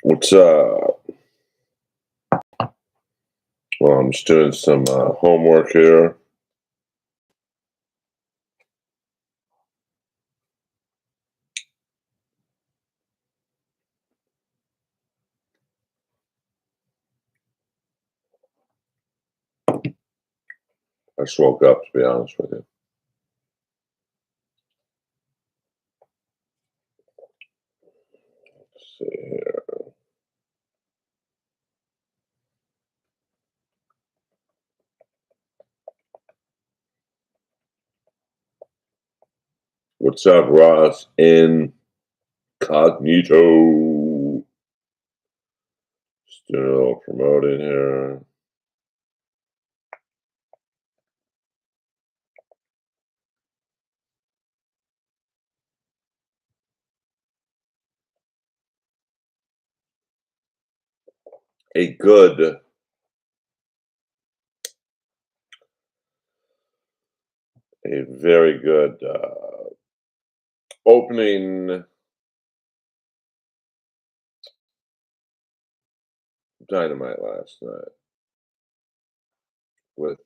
What's up? Well, I'm just doing some homework here. I just woke up, to be honest with you. Let's see here. What's up, Ross? Incognito. Just doing a little promoting here. A very good opening Dynamite last night with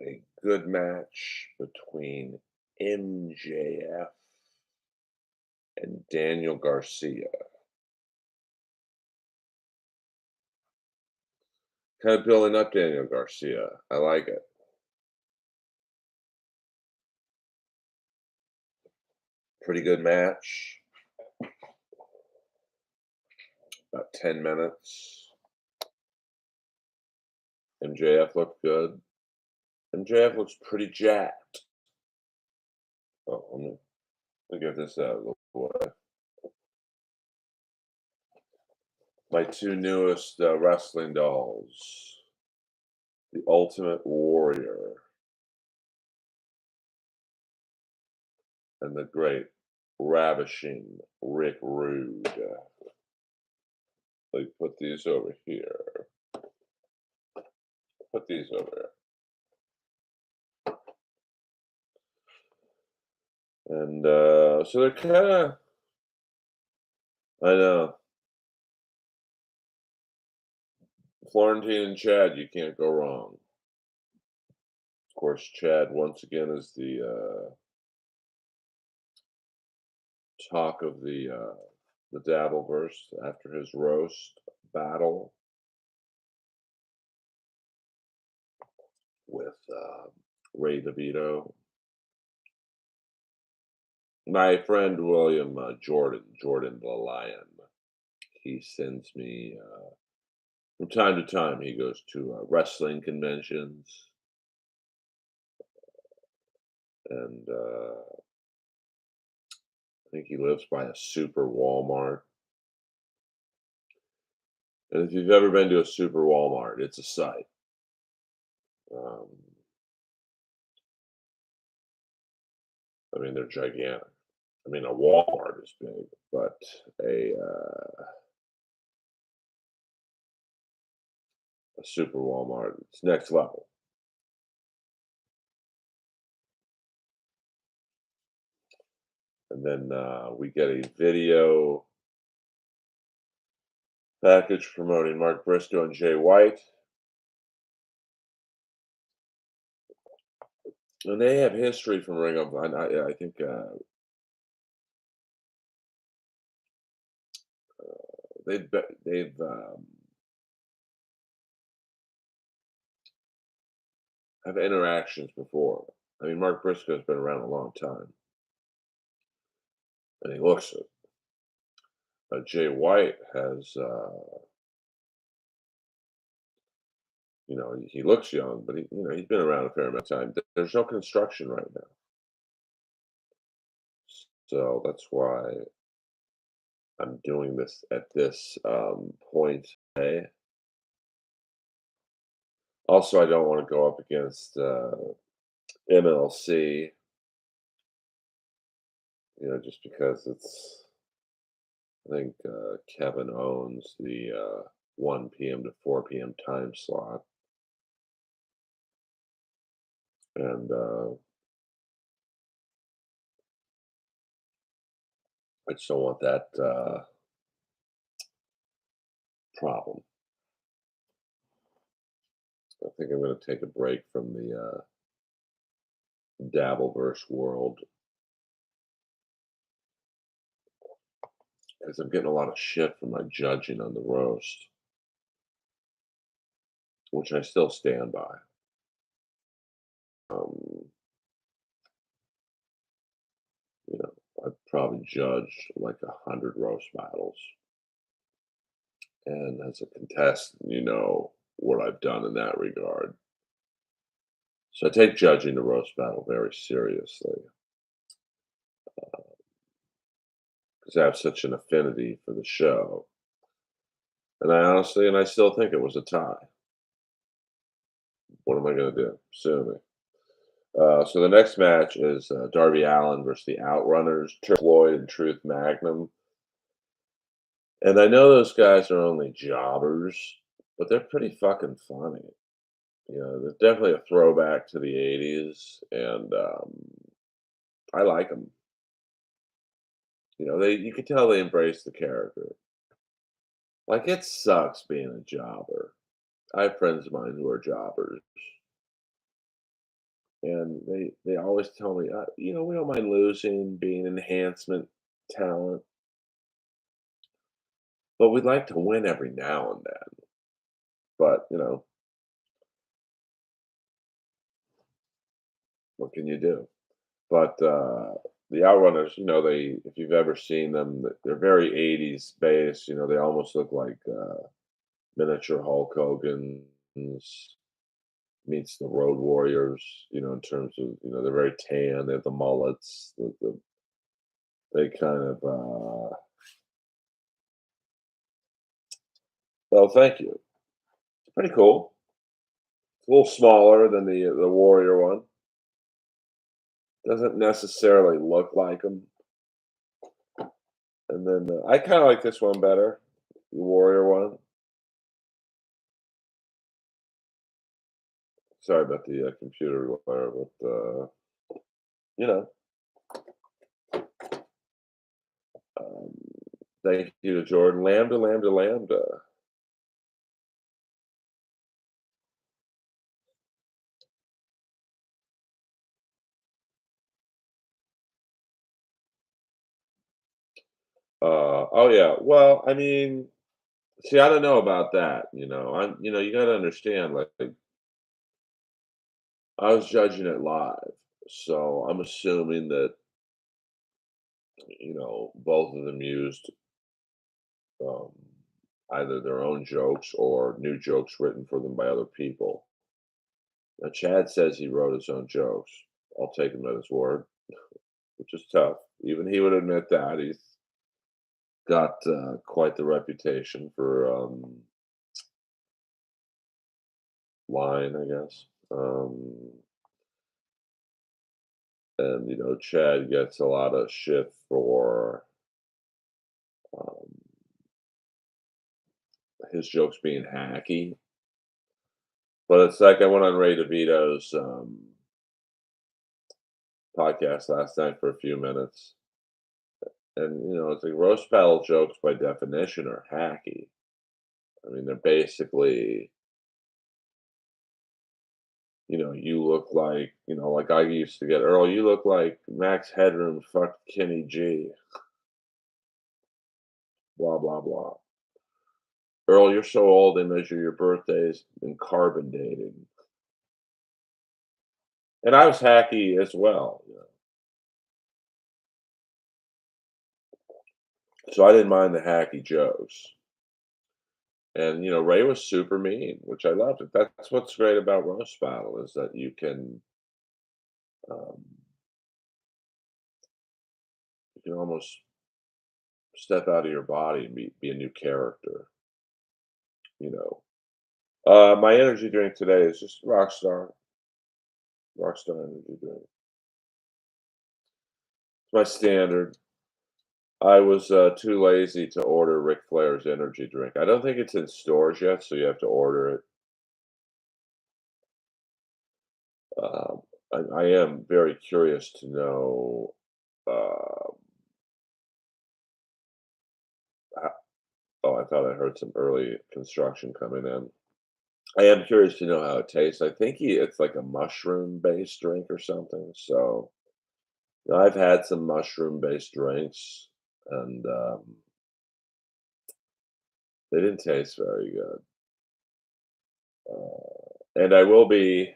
a good match between MJF and Daniel Garcia. Kind of building up Daniel Garcia. I like it. Pretty good match. About 10 minutes. MJF looked good. MJF looks pretty jacked. Oh, let me get this out of the way. My two newest wrestling dolls. The Ultimate Warrior and the great ravishing Rick Rude. Let me put these over here. Put these over here. And so they're kind of, I know, Florentine and Chad, you can't go wrong. Of course, Chad once again is the talk of the Dabbleverse after his roast battle with Ray DeVito. My friend William Jordan the Lion, he sends me from time to time. He goes to wrestling conventions, and I think he lives by a super Walmart. And if you've ever been to a super Walmart, it's a sight. Um, I mean, they're gigantic. I mean, a Walmart is big, but a super Walmart, it's next level. And then we get a video package promoting Mark Briscoe and Jay White. And they have history from Ring of Honor. I think they've have interactions before. I mean, Mark Briscoe's been around a long time, and he looks it. Jay White has, he looks young, but he's been around a fair amount of time. There's no construction right now, so that's why I'm doing this at this point today. Also, I don't want to go up against MLC, just because I think Kevin owns the 1 p.m. to 4 p.m. time slot. And I just don't want that problem. I think I'm going to take a break from the Dabbleverse world because I'm getting a lot of shit for my judging on the roast, which I still stand by. Um, I've probably judged like 100 roast battles, and as a contestant, you know what I've done in that regard. So I take judging the roast battle very seriously because I have such an affinity for the show, and I still think it was a tie. What am I going to do? Sue me. So the next match is Darby Allin versus the Outrunners, Trick Floyd and Truth Magnum. And I know those guys are only jobbers, but they're pretty fucking funny. They're definitely a throwback to the '80s, and I like them. They you could tell they embrace the character. Like it sucks being a jobber. I have friends of mine who are jobbers, and they always tell me, we don't mind losing, being enhancement talent, but we'd like to win every now and then. But what can you do? But the Outrunners, they if you've ever seen them, they're very '80s based. They almost look like miniature Hulk Hogan's meets the Road Warriors. In terms of they're very tan. They have the mullets. They kind of. Well, thank you. It's pretty cool. It's a little smaller than the Warrior one. Doesn't necessarily look like them. And then I kind of like this one better, the Warrior one. Sorry about the computer glare, but you know, um, thank you to Jordan. Lambda, lambda, lambda. Oh yeah. Well, I mean, see, I don't know about that. You got to understand. Like, I was judging it live, so I'm assuming that both of them used um, either their own jokes or new jokes written for them by other people. Now, Chad says he wrote his own jokes. I'll take him at his word, which is tough. Even he would admit that. He's got quite the reputation for lying, I guess. And, Chad gets a lot of shit for um, his jokes being hacky. But it's like I went on Ray DeVito's podcast last night for a few minutes. And, it's like roast battle jokes by definition are hacky. I mean, they're basically, you look like I used to get Earl, you look like Max Headroom fucked Kenny G, blah, blah, blah. Earl, you're so old they measure your birthdays in carbon dating. And I was hacky as well. So I didn't mind the hacky jokes. And Ray was super mean, which I loved. It. That's what's great about roast battle is that um, you can almost step out of your body and be a new character. You know, my energy drink today is just Rockstar energy drink. It's my standard. I was too lazy to order Ric Flair's energy drink. I don't think it's in stores yet, so you have to order it. Um, I am very curious to know. Uh, well. I thought I heard some early construction coming in. I am curious to know how it tastes. I think it's like a mushroom-based drink or something, so I've had some mushroom-based drinks, and, they didn't taste very good. And I will be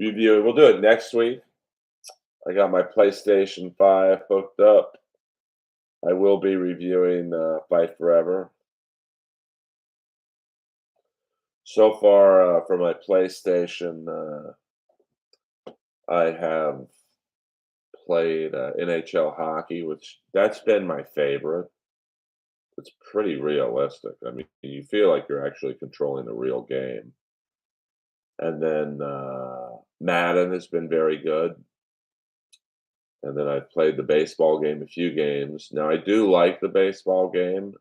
reviewing we'll do it next week. I got my PlayStation 5 hooked up. I will be reviewing, Fight Forever. So far, for my PlayStation, I have played, NHL hockey, which that's been my favorite. It's pretty realistic. I mean, you feel like you're actually controlling a real game. And then, Madden has been very good. And then I've played the baseball game, a few games. Now I do like the baseball game.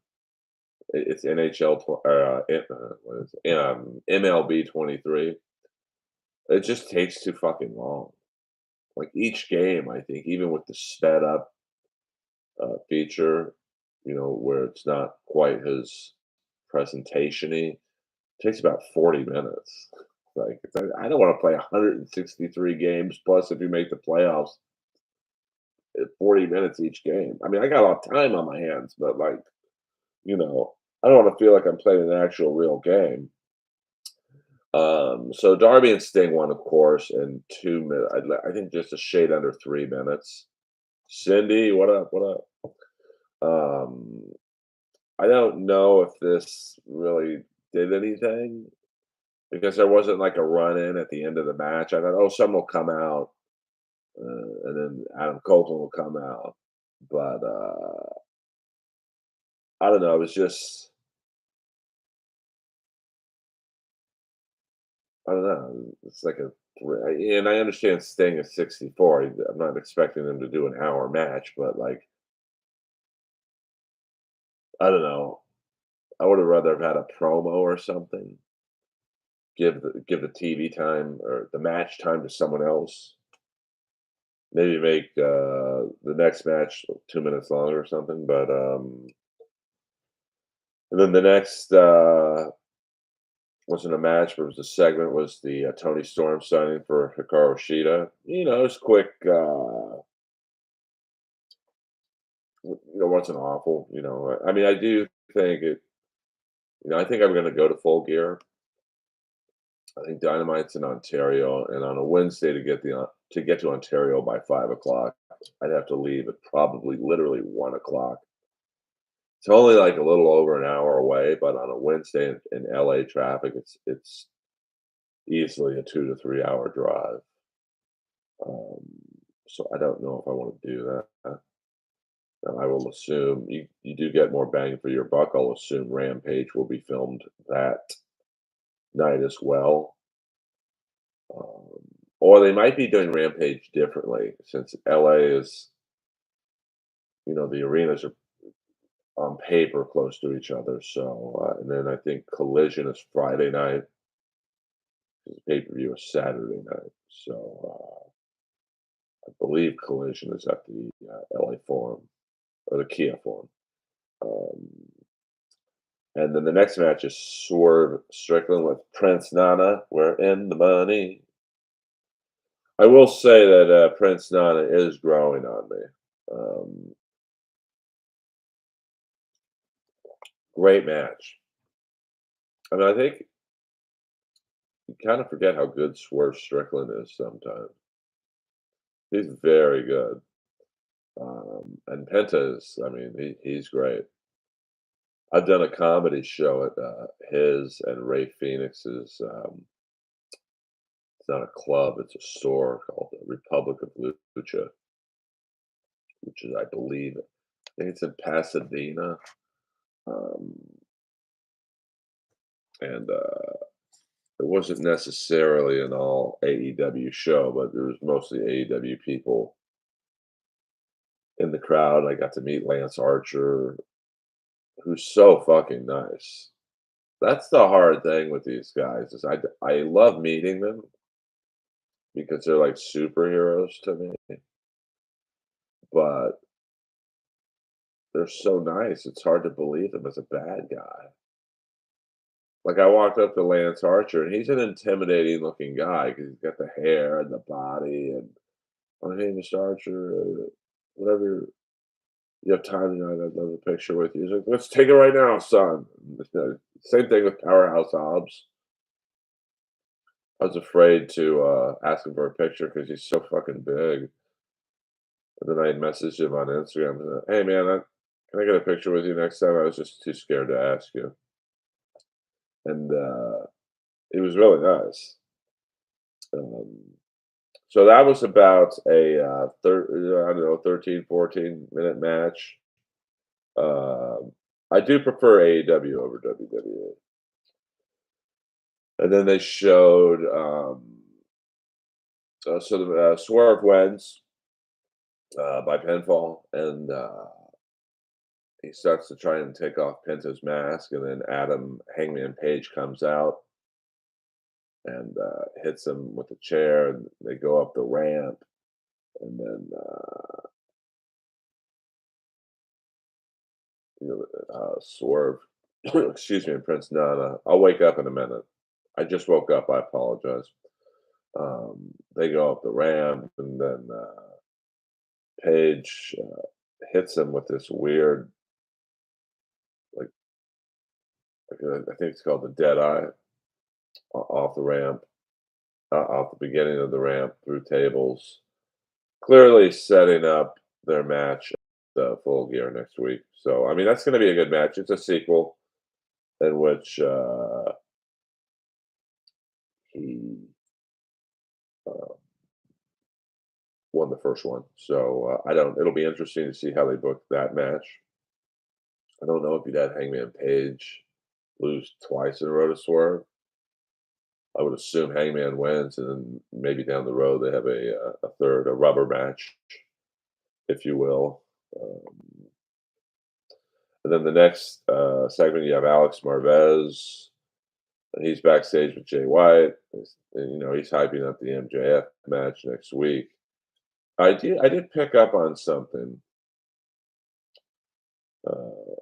It's NHL what is it? MLB 23. It just takes too fucking long. Like each game, I think, even with the sped up feature, where it's not quite as presentation-y, takes about 40 minutes. Like I don't want to play 163 games plus if you make the playoffs 40 minutes each game. I mean, I got a lot of time on my hands, but like, you know, I don't want to feel like I'm playing an actual real game. So Darby and Sting won, of course, in 2 minutes. I think just a shade under 3 minutes. Cindy, what up? What up? Um, I don't know if this really did anything because there wasn't like a run in at the end of the match. I thought, oh, someone will come out, and then Adam Copeland will come out. But I don't know. It was just I don't know. It's like and I understand Sting is 64. I'm not expecting them to do an hour match, but like I don't know. I would have rather have had a promo or something. Give the TV time or the match time to someone else. Maybe make the next match 2 minutes longer or something. But and then the next wasn't a match, but it was a segment. Was the Tony Storm signing for Hikaru Shida? It's quick. Wasn't awful. I mean, I do think it. I think I'm going to go to Full Gear. I think Dynamite's in Ontario, and on a Wednesday to get to Ontario by 5 o'clock, I'd have to leave at probably literally 1 o'clock. It's only like a little over an hour away, but on a Wednesday in LA traffic, it's easily a 2 to 3 hour drive. Um, so I don't know if I want to do that. And I will assume you do get more bang for your buck. I'll assume Rampage will be filmed that night as well. Um, or they might be doing Rampage differently since LA is, the arenas are on paper close to each other. So, and then I think Collision is Friday night. The pay per view is Saturday night. So, I believe Collision is at the LA Forum or the Kia Forum. Um, and then the next match is Swerve Strickland with Prince Nana. We're in the money. I will say that Prince Nana is growing on me. Um, Great match. I mean, I think you kind of forget how good Swerve Strickland is sometimes. He's very good. And Penta is, I mean, he's great. I've done a comedy show at his and Ray Phoenix's. It's not a club; it's a store called the Republic of Lucha, which is, I believe, I think it's in Pasadena. Um, and it wasn't necessarily an all AEW show, but there was mostly AEW people in the crowd. I got to meet Lance Archer, who's so fucking nice. That's the hard thing with these guys is I love meeting them because they're like superheroes to me, but they're so nice, it's hard to believe him as a bad guy. Like, I walked up to Lance Archer, and he's an intimidating looking guy because 'cause he's got the hair and the body, and, "Oh, hey, Mr. Archer, whatever you have time tonight, I'd love a picture with you." He's like, "Let's take it right now, son." Same thing with Powerhouse Hobbs. I was afraid to, ask him for a picture because he's so fucking big. And then I messaged him on Instagram and said, "Hey, man, can I get a picture with you next time?" I was just too scared to ask you. And, he was really nice. Um, so that was about a, I don't know, 13, 14-minute match. I do prefer AEW over WWE. And then they showed, so the Swerve wins by pinfall, and he starts to try and take off Penta's mask, and then Adam Hangman Page comes out and hits him with a chair, and they go up the ramp, and then Swerve, excuse me, Prince Nana. I'll wake up in a minute. I just woke up. I apologize. They go up the ramp, and then Page hits him with this weird, like, I think it's called the Dead Eye, off the ramp, off the beginning of the ramp through tables, clearly setting up their match, the Full Gear next week. So, I mean, that's going to be a good match. It's a sequel in which he uh, won the first one. So I don't. It'll be interesting to see how they book that match. I don't know if you'd had Hangman Page lose twice in a row to Swerve. I would assume Hangman wins, and then maybe down the road they have a third, a rubber match, if you will. And then the next segment, you have Alex Marvez, and he's backstage with Jay White. And, he's hyping up the MJF match next week. I did pick up on something uh,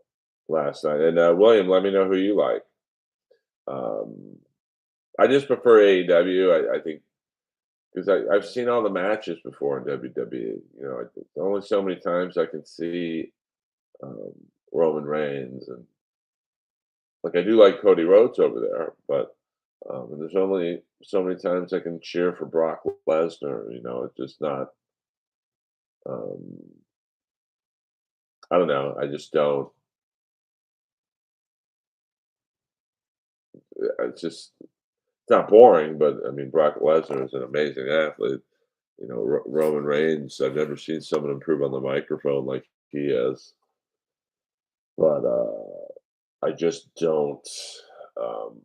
last night, and William, let me know who you like. Um, I just prefer AEW. I think because I've seen all the matches before in WWE. Only so many times I can see um, Roman Reigns, and like I do like Cody Rhodes over there, but and there's only so many times I can cheer for Brock Lesnar. It's just not. Um, I don't know. I just don't. It's not boring, but I mean, Brock Lesnar is an amazing athlete. Roman Reigns. I've never seen someone improve on the microphone like he is, but I just don't. Um,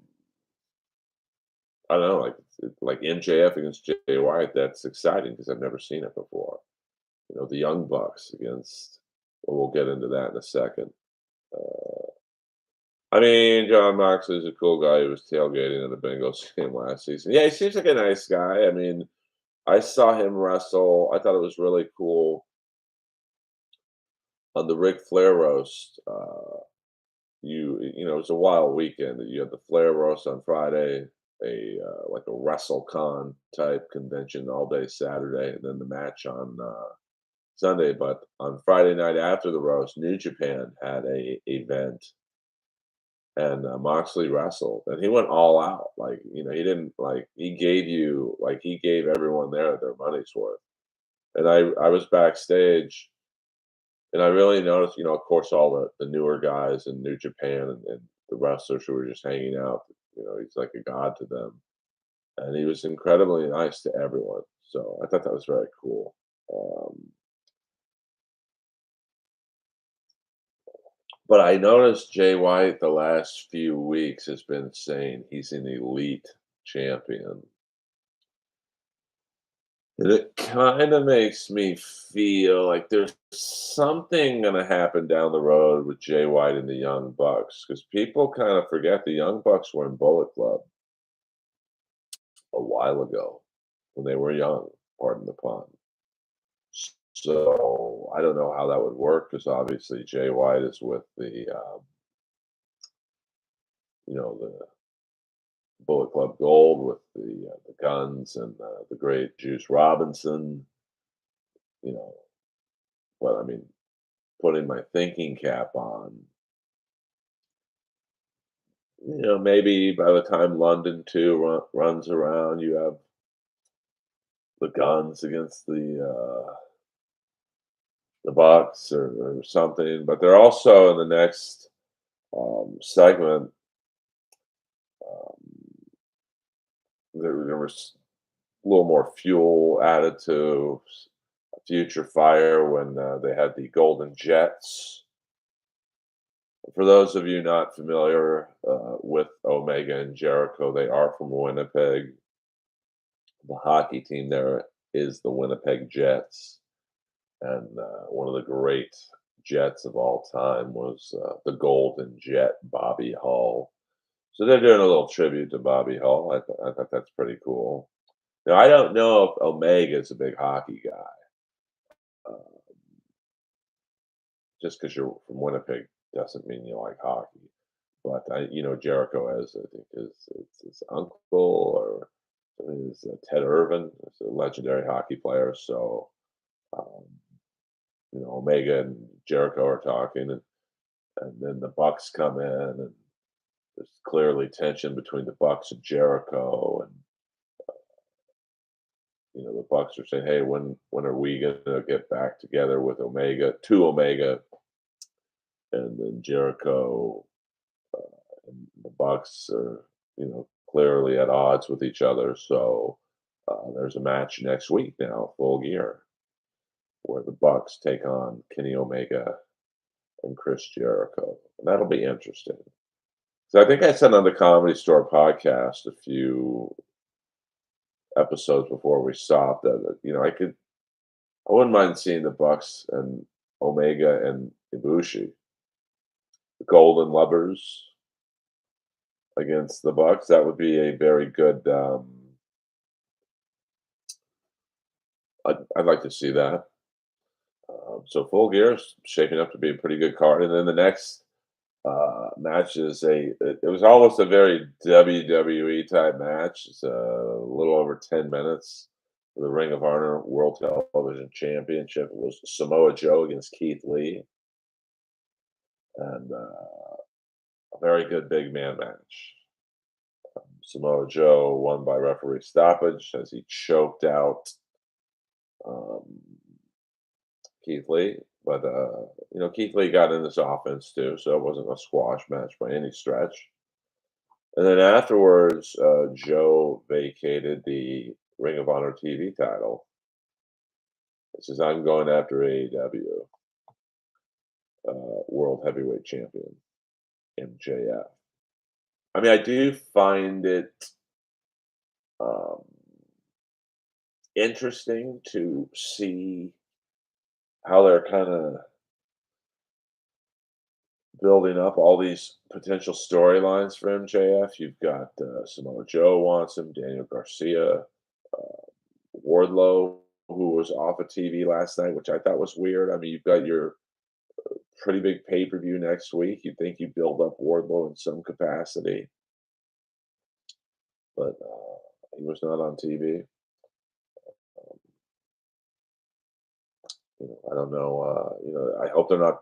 I don't know, like MJF against Jay White. That's exciting because I've never seen it before. The Young Bucks against. Well, we'll get into that in a second. Uh, I mean, John Moxley's a cool guy who was tailgating in the Bengals game last season. Yeah, he seems like a nice guy. I mean, I saw him wrestle. I thought it was really cool on the Ric Flair roast. It was a wild weekend. You had the Flair roast on Friday, like a WrestleCon type convention all day Saturday, and then the match on Sunday. But on Friday night after the roast, New Japan had a event, and Moxley wrestled, and he went all out. Like, he didn't, like, he gave everyone there their money's worth. And I was backstage, and I really noticed, of course, all the newer guys in New Japan, and the wrestlers who were just hanging out. He's like a god to them, and he was incredibly nice to everyone. So I thought that was very cool. But I noticed Jay White the last few weeks has been saying he's an elite champion. And it kind of makes me feel like there's something going to happen down the road with Jay White and the Young Bucks, because people kind of forget the Young Bucks were in Bullet Club a while ago when they were young, pardon the pun. So I don't know how that would work because obviously Jay White is with the Bullet Club Gold with the Guns and the great Juice Robinson. You know, well, I mean, putting my thinking cap on, maybe by the time London 2 runs around, you have the Guns against the Bucks or something. But they're also in the next segment. Um, there was a little more fuel added to Future Fire when they had the Golden Jets. For those of you not familiar with Omega and Jericho, they are from Winnipeg. The hockey team there is the Winnipeg Jets, and one of the great Jets of all time was the Golden Jet, Bobby Hull. So they're doing a little tribute to Bobby Hull. I thought that's pretty cool. Now I don't know if Omega is a big hockey guy. Uh, just because you're from Winnipeg doesn't mean you like hockey. But Jericho has, I think, his uncle or is Ted Irvin, is a legendary hockey player. So, um, Omega and Jericho are talking, and then the Bucks come in, and there's clearly tension between the Bucks and Jericho, and the Bucks are saying, "Hey, when are we gonna get back together with Omega to Omega?" And then Jericho and the Bucks are, clearly at odds with each other. So there's a match next week now, Full Gear, where the Bucks take on Kenny Omega and Chris Jericho, and that'll be interesting. So I think I said on the Comedy Store podcast a few episodes before we stopped that I wouldn't mind seeing the Bucks and Omega and Ibushi, the Golden Lovers, against the Bucks. That would be a very good. I'd like to see that. So Full Gear is shaping up to be a pretty good card, and then the next match is it was almost a very WWE type match. It's a little over 10 minutes for the Ring of Honor World Television Championship. It was Samoa Joe against Keith Lee, and a very good big man match. Samoa Joe won by referee stoppage as he choked out um, Keith Lee. But Keith Lee got in this offense too, so it wasn't a squash match by any stretch. And then afterwards, Joe vacated the Ring of Honor TV title. He says, "I'm going after AEW World Heavyweight Champion MJF." I mean, I do find it um, interesting to see how they're kind of building up all these potential storylines for MJF. You've got Samoa Joe wants him, Daniel Garcia, Wardlow, who was off of TV last night, which I thought was weird. I mean, you've got your pretty big pay per view next week. You'd think you build up Wardlow in some capacity, but he was not on TV. Um, I don't know. I hope they're not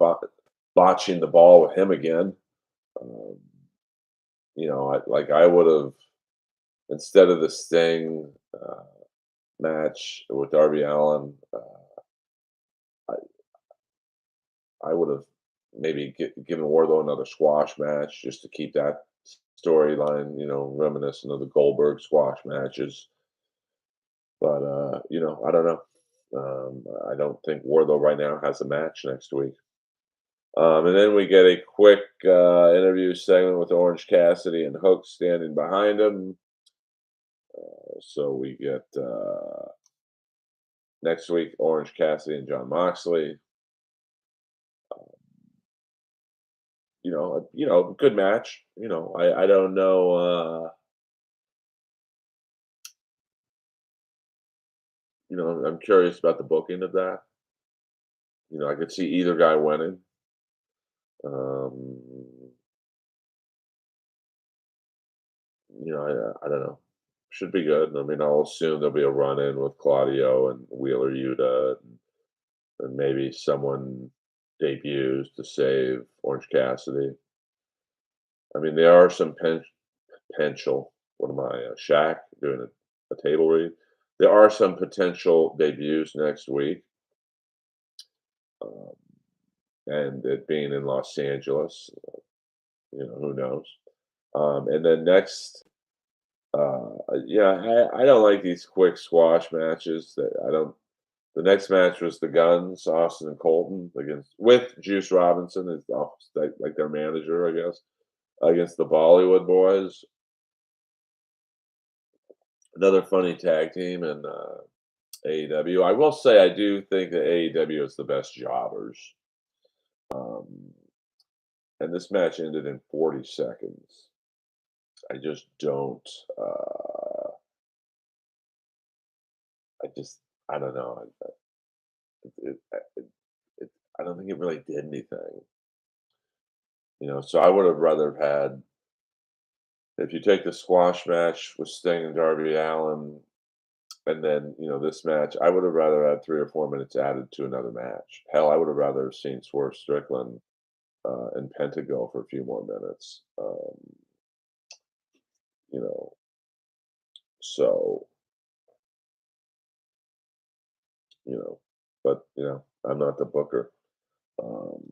botching the ball with him again. Um, I would have, instead of the Sting match with Darby Allen, I, I would have maybe given Wardlow another squash match just to keep that storyline, reminiscent of the Goldberg squash matches. But I don't know. I don't think Wardlow right now has a match next week. And then we get a quick interview segment with Orange Cassidy and Hook standing behind him. So we get next week Orange Cassidy and John Moxley. Good match. I don't know. I'm curious about the booking of that. I could see either guy winning. Um, I don't know. Should be good. I mean, I'll assume there'll be a run in with Claudio and Wheeler Yuta, and maybe someone debuts to save Orange Cassidy. I mean, there are some potential. What am I, Shaq doing a table read? There are some potential debuts next week, um, and it being in Los Angeles, who knows? And then next, yeah, I don't like these quick squash matches. That I don't. The next match was the Guns, Austin and Colton against with Juice Robinson as like their manager, I guess, against the Bollywood Boys. Another funny tag team in AEW. I will say I do think that AEW is the best jobbers. Um, and this match ended in 40 seconds. I just don't. Uh, I just. I don't know. It, I don't think it really did anything. So I would have rather have had. If you take the squash match with Sting and Darby Allin, and then this match, I would have rather had 3 or 4 minutes added to another match. Hell, I would have rather seen Swerve Strickland and Penta go for a few more minutes. You know, so you know, but I'm not the booker. Um,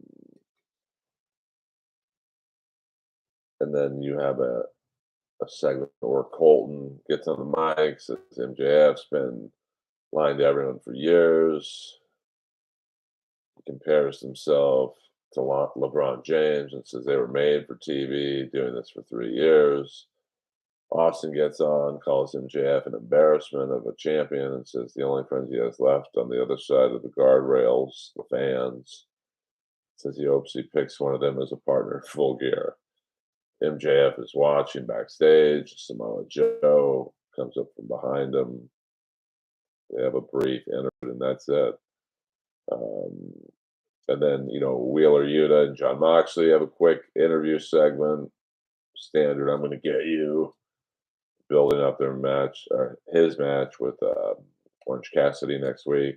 and then you have a segment where Colton gets on the mic, says MJF's been lying to everyone for years. He compares himself to LeBron James and says they were made for TV, doing this for 3 years. Austin gets on, calls MJF an embarrassment of a champion, and says the only friends he has left on the other side of the guardrails, the fans. Says he hopes he picks one of them as a partner in Full Gear. MJF is watching backstage. Samoa Joe comes up from behind him. They have a brief interview, and that's it. Um, and then, Wheeler Yuta and John Moxley have a quick interview segment. Standard, I'm going to get you. Building up their match, or his match with Orange Cassidy next week.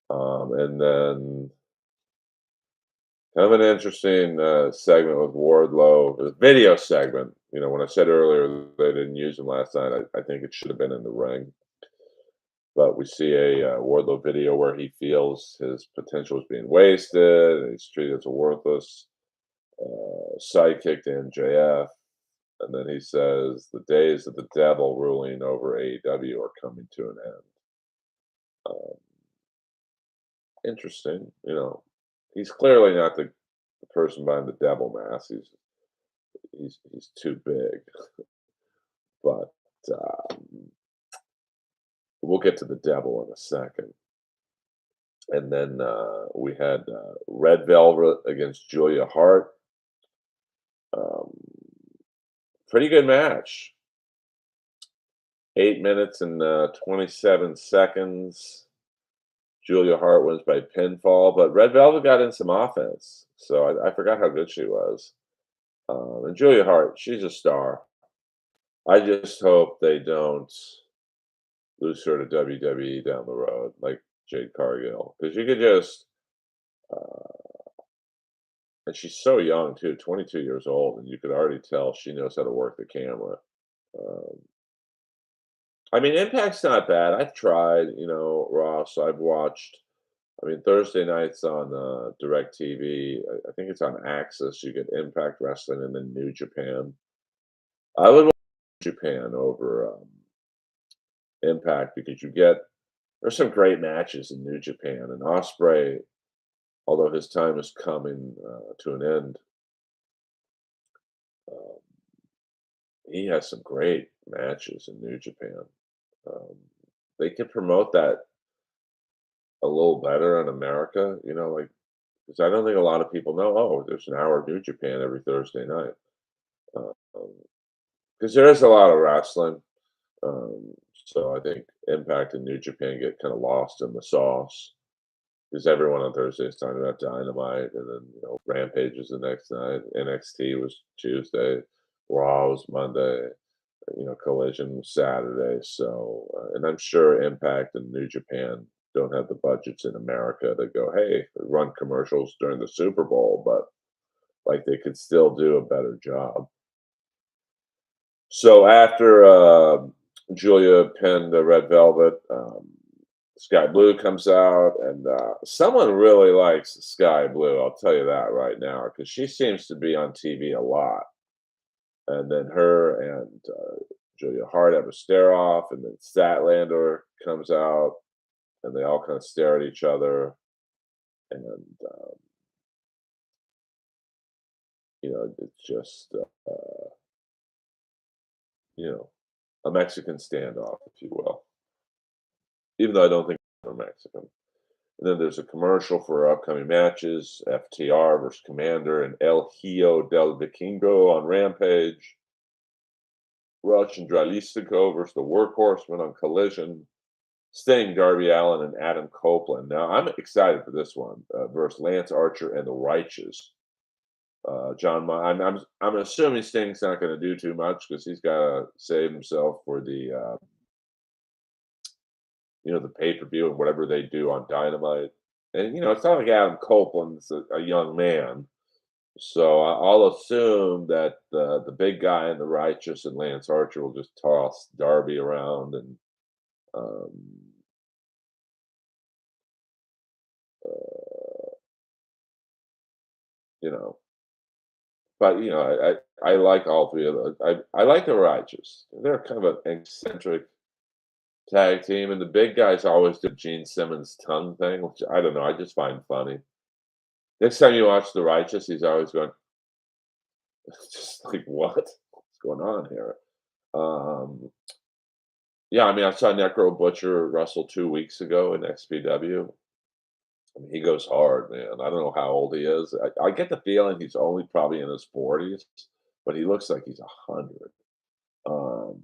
And then kind of an interesting segment with Wardlow, a video segment. When I said earlier they didn't use him last night, I think it should have been in the ring. But we see a Wardlow video where he feels his potential is being wasted, and he's treated as a worthless sidekick to MJF. And then he says, the days of the devil ruling over AEW are coming to an end. Um, Interesting. He's clearly not the person behind the devil mask. He's too big. But we'll get to the devil in a second. And then we had Red Velvet against Julia Hart. Um, Pretty good match. 8 minutes and 27 seconds. Julia Hart wins by pinfall, but Red Velvet got in some offense. So I forgot how good she was. And Julia Hart, she's a star. I just hope they don't lose her to WWE down the road, like Jade Cargill, because you could just, uh, and she's so young too, 22 years old, and you could already tell she knows how to work the camera. Um, I mean, Impact's not bad. I've tried, Ross. I've watched. I mean, Thursday nights on DirecTV. I think it's on Access. You get Impact Wrestling and then New Japan. I would watch Japan over Impact because there's some great matches in New Japan, and Osprey, although his time is coming to an end, um, he has some great matches in New Japan. Um, they could promote that a little better in America, like because I don't think a lot of people know. Oh, there's an hour of New Japan every Thursday night. Because there is a lot of wrestling, so I think Impact and New Japan get kind of lost in the sauce. because everyone on Thursday is talking about Dynamite, and then Rampage is the next night. NXT was Tuesday, Raw was Monday. Collision was Saturday. So, and I'm sure Impact and New Japan don't have the budgets in America to go, hey, run commercials during the Super Bowl, but like they could still do a better job. So after Julia pinned the Red Velvet, Sky Blue comes out, and someone really likes Sky Blue. I'll tell you that right now, because she seems to be on TV a lot. And then her and Julia Hart have a stare off, and then Statlander comes out, and they all kind of stare at each other, and it's just you know a Mexican standoff, if you will. Even though I don't think they're Mexican. And then there's a commercial for upcoming matches: FTR versus Commander and El Hijo del Vikingo on Rampage. Rush and Dralistico versus the Workhorsemen on Collision. Sting, Darby Allin, and Adam Copeland. Now, I'm excited for this one versus Lance Archer and the Righteous. I'm assuming Sting's not going to do too much because he's got to save himself for the pay per view and whatever they do on Dynamite. And it's not like Adam Copeland's a young man, so I'll assume that the big guy and the Righteous and Lance Archer will just toss Darby around and. Um, uh, you know, but I like all three of those. I like the Righteous. They're kind of an eccentric tag team, and the big guys always do Gene Simmons' tongue thing, which I don't know. I just find funny. Next time you watch the Righteous, he's always going, just like what? What's going on here? Um, yeah, I mean, I saw Necro Butcher wrestle 2 weeks ago in XPW. I mean, he goes hard, man. I don't know how old he is. I get the feeling he's only probably in his 40s, but he looks like he's 100. Um,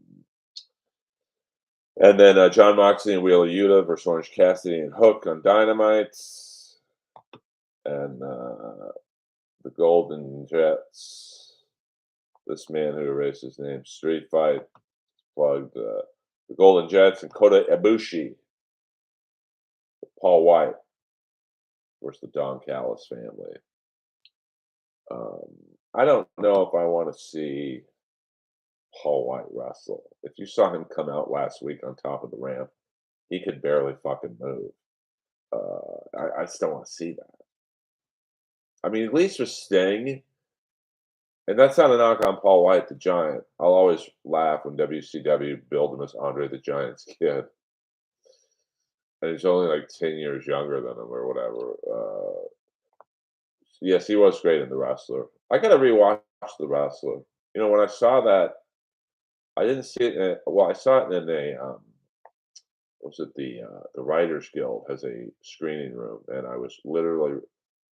and then John Moxley and Wheeler Yuta versus Orange Cassidy and Hook on Dynamite. And the Golden Jets, this man who erased his name, Street Fight, plugged the Golden Jets and Kota Ibushi, Paul White versus the Don Callis family. Um, I don't know if I want to see Paul White wrestle. If you saw him come out last week on top of the ramp, he could barely fucking move. I just don't want to see that. I mean, at least with Sting, and that's not a knock on Paul White, the Giant. I'll always laugh when WCW billed him as Andre the Giant's kid. And he's only like 10 years younger than him or whatever. Yes, he was great in The Wrestler. I got to rewatch The Wrestler. When I saw that, I didn't see it. Well, I saw it in was it the Writers Guild has a screening room, and I was literally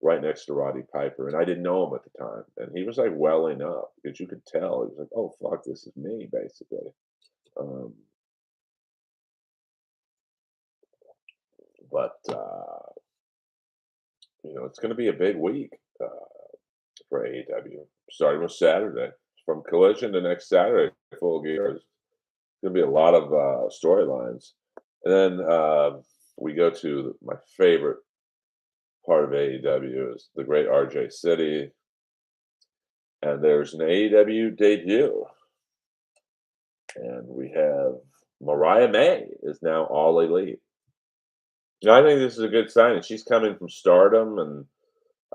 right next to Roddy Piper, and I didn't know him at the time, and he was like welling up because you could tell he was like, "Oh fuck, this is me," basically. Um, but it's going to be a big week for AEW, starting with Saturday. From Collision to next Saturday, full gear. There's going to be a lot of storylines. And then we go to my favorite part of AEW is the great RJ City. And there's an AEW debut. And we have Mariah May is now All Elite. I think this is a good sign. And she's coming from Stardom. And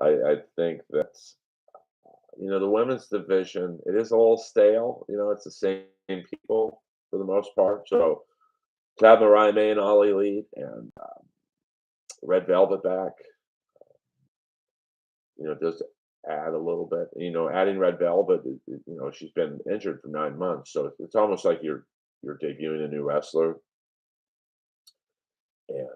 I think that's, the women's division, it is a little stale. It's the same people for the most part. So to have Mariah May and All Elite and Red Velvet back, does add a little bit. Adding Red Velvet, she's been injured for 9 months, so it's almost like you're debuting a new wrestler. And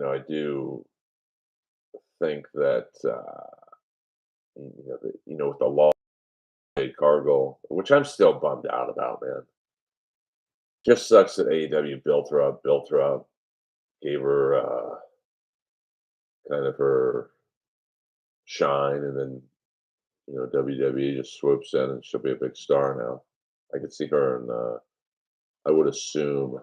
I do think that with the law Cargill, which I'm still bummed out about, man. Just sucks that AEW built her up, gave her kind of her shine, and then WWE just swoops in and she'll be a big star now. I could see her in. I would assume.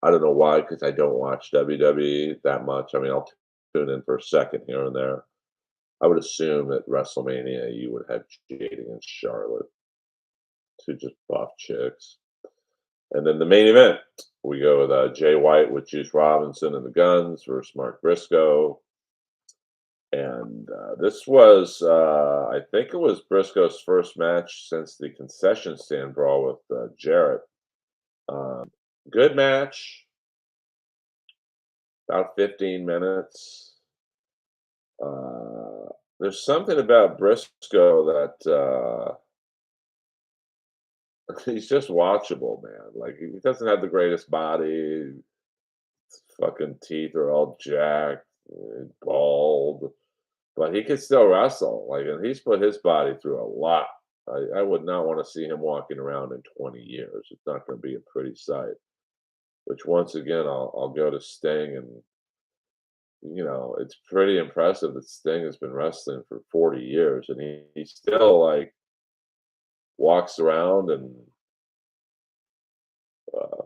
I don't know why, because I don't watch WWE that much. I mean, I'll tune in for a second here and there. I would assume at WrestleMania you would have Jade against Charlotte, two just buff chicks. And then the main event, we go with Jay White with Juice Robinson and the Guns versus Mark Briscoe. And this was, I think it was Briscoe's first match since the concession stand brawl with Jarrett. Um, Good match, about 15 minutes. Uh, there's something about Briscoe that he's just watchable, man. Like he doesn't have the greatest body. His fucking teeth are all jacked, bald, but he can still wrestle. Like, and he's put his body through a lot. I would not want to see him walking around in 20 years. It's not going to be a pretty sight. Which once again, I'll go to Sting, and it's pretty impressive that Sting has been wrestling for 40 years, and he still like walks around and uh,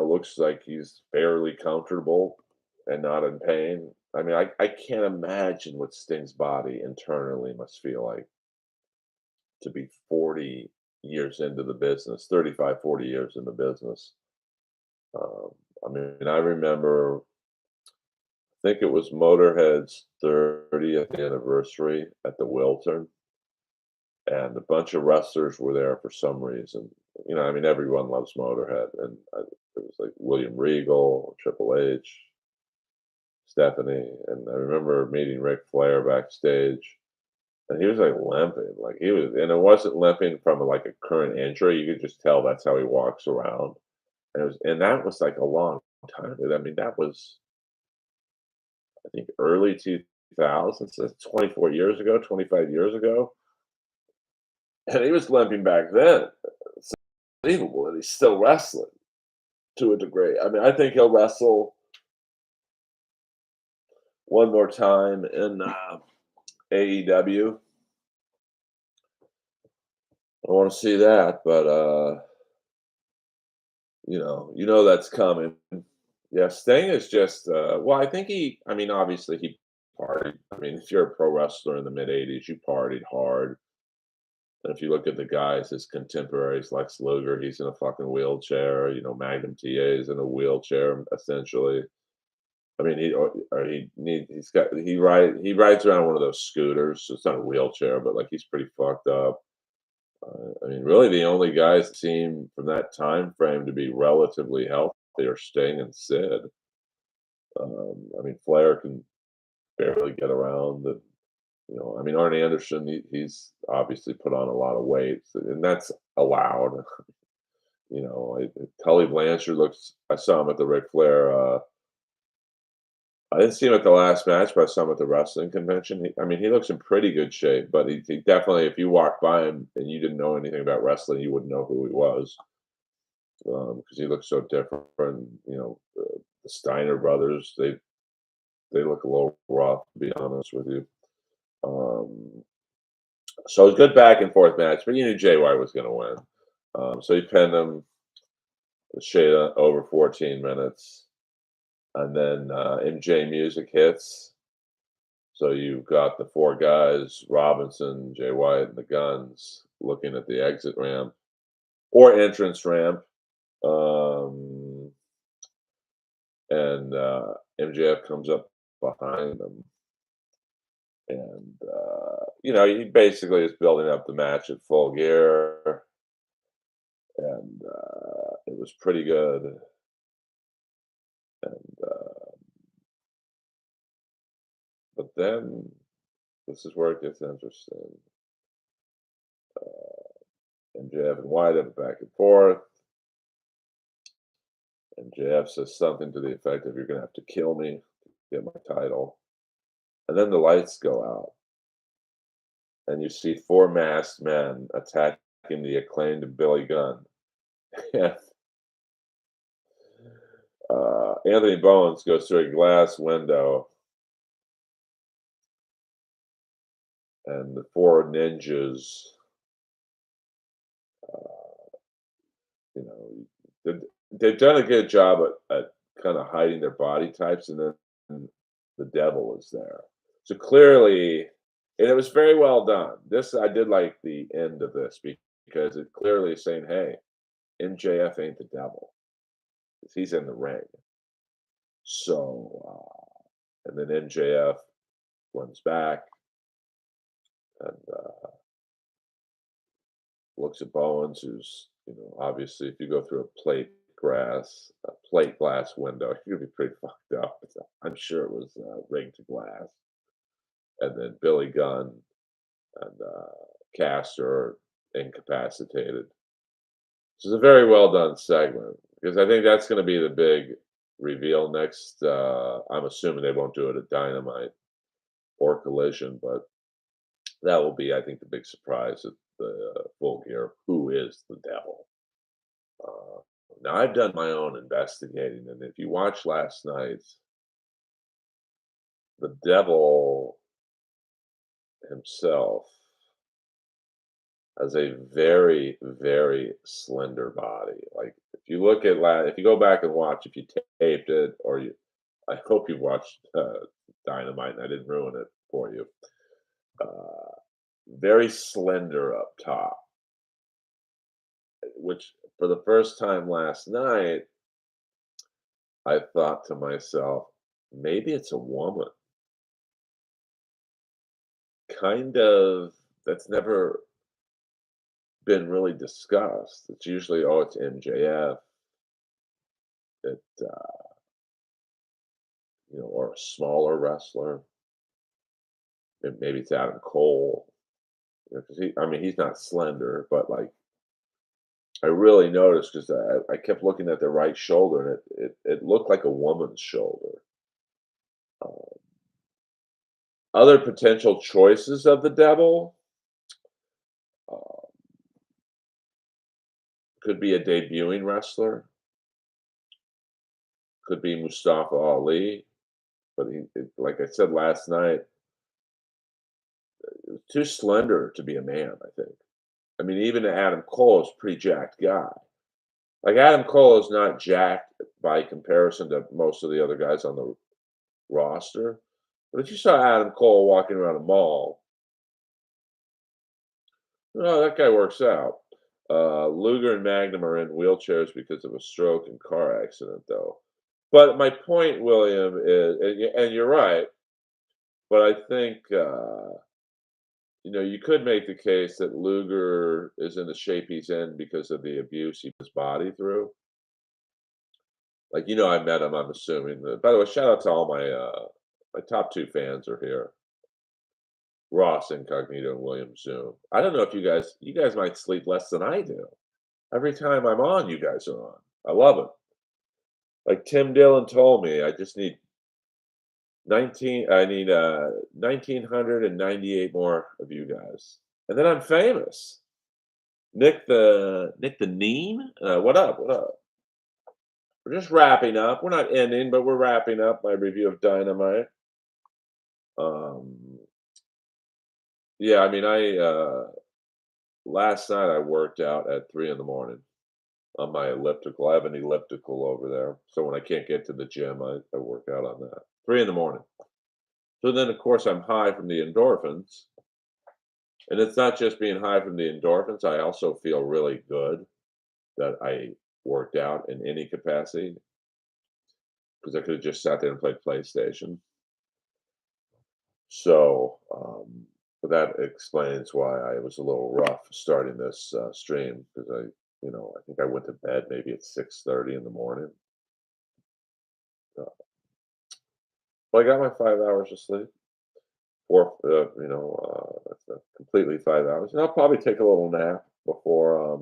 looks like he's fairly comfortable and not in pain. I mean, I can't imagine what Sting's body internally must feel like to be 40 years into the business, 35, 40 years in the business. Um, I mean, I remember, I think it was Motorhead's 30th anniversary at the Wiltern, and a bunch of wrestlers were there for some reason. I mean, everyone loves Motorhead, and it was like William Regal, Triple H, Stephanie, and I remember meeting Ric Flair backstage, and he was like limping, like he was, and it wasn't limping from like a current injury. You could just tell that's how he walks around, and that was like a long time ago. I mean, that was, I think, early 2000s. So that's 24 years ago, 25 years ago, and he was limping back then. It's unbelievable that he's still wrestling to a degree. I mean, I think he'll wrestle one more time in AEW. I want to see that, but that's coming. Yeah, Sting is just well, I think I mean, obviously he partied. I mean, if you're a pro wrestler in the mid '80s, you partied hard. And if you look at the guys, his contemporaries, Lex Luger, he's in a fucking wheelchair. Magnum TA is in a wheelchair, essentially. I mean, he rides around one of those scooters. So it's not a wheelchair, but like he's pretty fucked up. I mean, really, the only guys that seem from that time frame to be relatively healthy are Sting and Sid. I mean, Flair can barely get around, and I mean, Arn Anderson, he's obviously put on a lot of weight, and that's allowed. Tully Blanchard looks. I saw him at the Ric Flair. I didn't see him at the last match, but I saw him at the wrestling convention. I mean, he looks in pretty good shape, but he definitely, if you walked by him and you didn't know anything about wrestling, you wouldn't know who he was, because he looks so different. The Steiner brothers, they look a little rough, to be honest with you. So it was a good back and forth match, but you knew Jay White was going to win. So he pinned him, Shayna, over 14 minutes. And then MJ music hits. So you've got the four guys, Robinson, Jay White, and the Guns, looking at the exit ramp or entrance ramp. And MJF comes up behind them. And, he basically is building up the match at Full Gear. And it was pretty good. And but then this is where it gets interesting. MJF and White have a back and forth. And JF says something to the effect of, "You're going to have to kill me to get my title." And then the lights go out. And you see four masked men attacking in the acclaimed Billy Gunn. And, Anthony Bowens goes through a glass window, and the four ninjas, uh, you know, they've done a good job at kind of hiding their body types, and then the devil is there. So clearly, and it was very well done. This I did like the end of this because it clearly is saying, "Hey, MJF ain't the devil. 'Cause he's in the ring." So, and then MJF runs back and looks at Bowens, who's, obviously, if you go through a plate glass window, you're gonna be pretty fucked up. So I'm sure it was rigged to glass. And then Billy Gunn and Caster are incapacitated. So it's a very well done segment because I think that's going to be the big reveal next. I'm assuming they won't do it at Dynamite or Collision, but that will be, I think, the big surprise at the full gear. Who is the devil? Uh, Now, I've done my own investigating, and if you watch last night, the devil himself has a very, very slender body. Like if you look at if you go back and watch, if you taped it, or I hope you watched Dynamite, and I didn't ruin it for you. Uh, Very slender up top, which for the first time last night, I thought to myself, maybe it's a woman. Kind of, that's never been really discussed. It's usually, oh, it's MJF. It, or a smaller wrestler. Maybe it's Adam Cole. Because he's not slender, but like I really noticed because I kept looking at the right shoulder, and it looked like a woman's shoulder. Um, Other potential choices of the devil uh, could be a debuting wrestler, could be Mustafa Ali, but like I said last night, too slender to be a man. I think. I mean, even Adam Cole is a pretty jacked guy. Like Adam Cole is not jacked by comparison to most of the other guys on the roster. But if you saw Adam Cole walking around a mall, oh, that guy works out. Luger and Magnum are in wheelchairs because of a stroke and car accident, though. But my point, William, is, and you're right, but I think you could make the case that Luger is in the shape he's in because of the abuse he put his body through. Like, I met him, I'm assuming. By the way, shout out to all my top two fans are here. Ross Incognito and William Zoom. I don't know if you guys might sleep less than I do. Every time I'm on, you guys are on. I love it. Like Tim Dillon told me, I need 1,998 more of you guys. And then I'm famous. Nick the Neen? What up? What up? We're just wrapping up. We're not ending, but we're wrapping up my review of Dynamite. Um, yeah, last night I worked out at 3 in the morning on my elliptical. I have an elliptical over there. So when I can't get to the gym, I work out on that. 3 in the morning. So then, of course, I'm high from the endorphins. And it's not just being high from the endorphins. I also feel really good that I worked out in any capacity because I could have just sat there and played PlayStation. So, but that explains why I was a little rough starting this stream because I think I went to bed maybe at 6:30 in the morning. Uh, but I got my 5 hours of sleep, or that's completely 5 hours, and I'll probably take a little nap before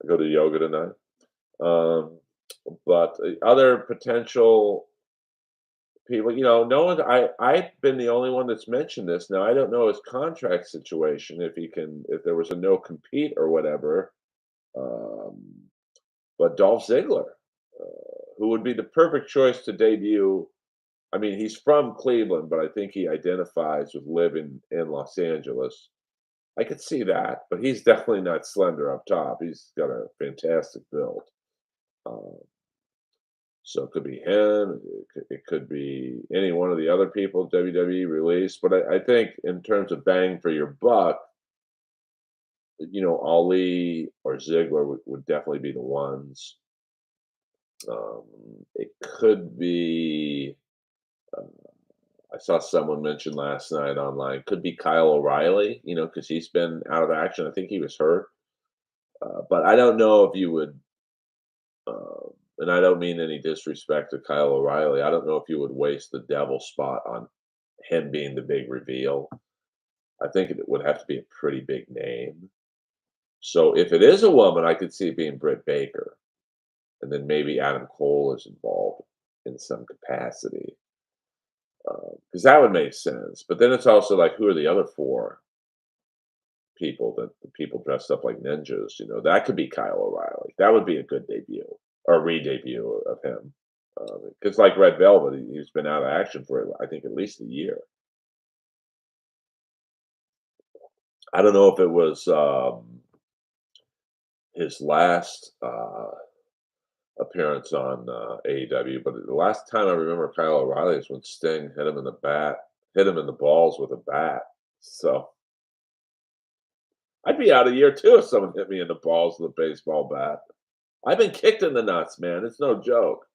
I go to yoga tonight. Um, but other potential people, no one. I've been the only one that's mentioned this. Now I don't know his contract situation if there was a no compete or whatever. Um, but Dolph Ziggler, who would be the perfect choice to debut. I mean, he's from Cleveland, but I think he identifies with living in Los Angeles. I could see that, but he's definitely not slender up top. He's got a fantastic build. Um, so it could be him. It could be any one of the other people WWE released. But I think in terms of bang for your buck, Ali or Ziggler would definitely be the ones. Um, it could be. uh, I saw someone mention last night online. Could be Kyle O'Reilly. Because he's been out of action. I think he was hurt. But I don't know if you would. Uh, and I don't mean any disrespect to Kyle O'Reilly. I don't know if you would waste the devil spot on him being the big reveal. I think it would have to be a pretty big name. So if it is a woman, I could see it being Britt Baker, and then maybe Adam Cole is involved in some capacity, because that would make sense. But then it's also like, who are the other four people that the people dressed up like ninjas? That could be Kyle O'Reilly. That would be a good debut or re-debut of him. Because like Red Velvet, he's been out of action for I think at least a year. I don't know if it was his last appearance on AEW, but the last time I remember Kyle O'Reilly is when Sting hit him in the balls with a bat. So I'd be out a year too if someone hit me in the balls with a baseball bat. I've been kicked in the nuts, man. It's no joke.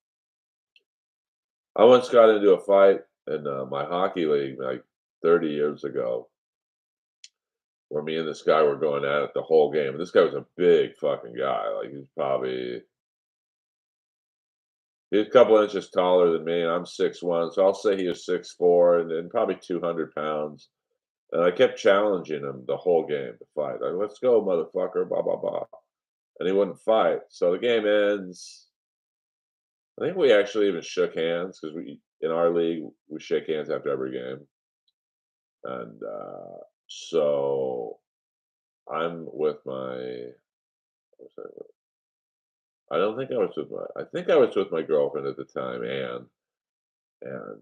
I once got into a fight in my hockey league like 30 years ago, where me and this guy were going at it the whole game. And this guy was a big fucking guy. Like he was a couple inches taller than me, and I'm 6'1", so I'll say he was 6'4", and probably 200 pounds. And I kept challenging him the whole game to fight. Like, let's go, motherfucker, blah blah blah. And he wouldn't fight. So the game ends. I think we actually even shook hands because we in our league we shake hands after every game. And so I'm with my. I don't think I was with my. I think I was with my girlfriend at the time, Anne. And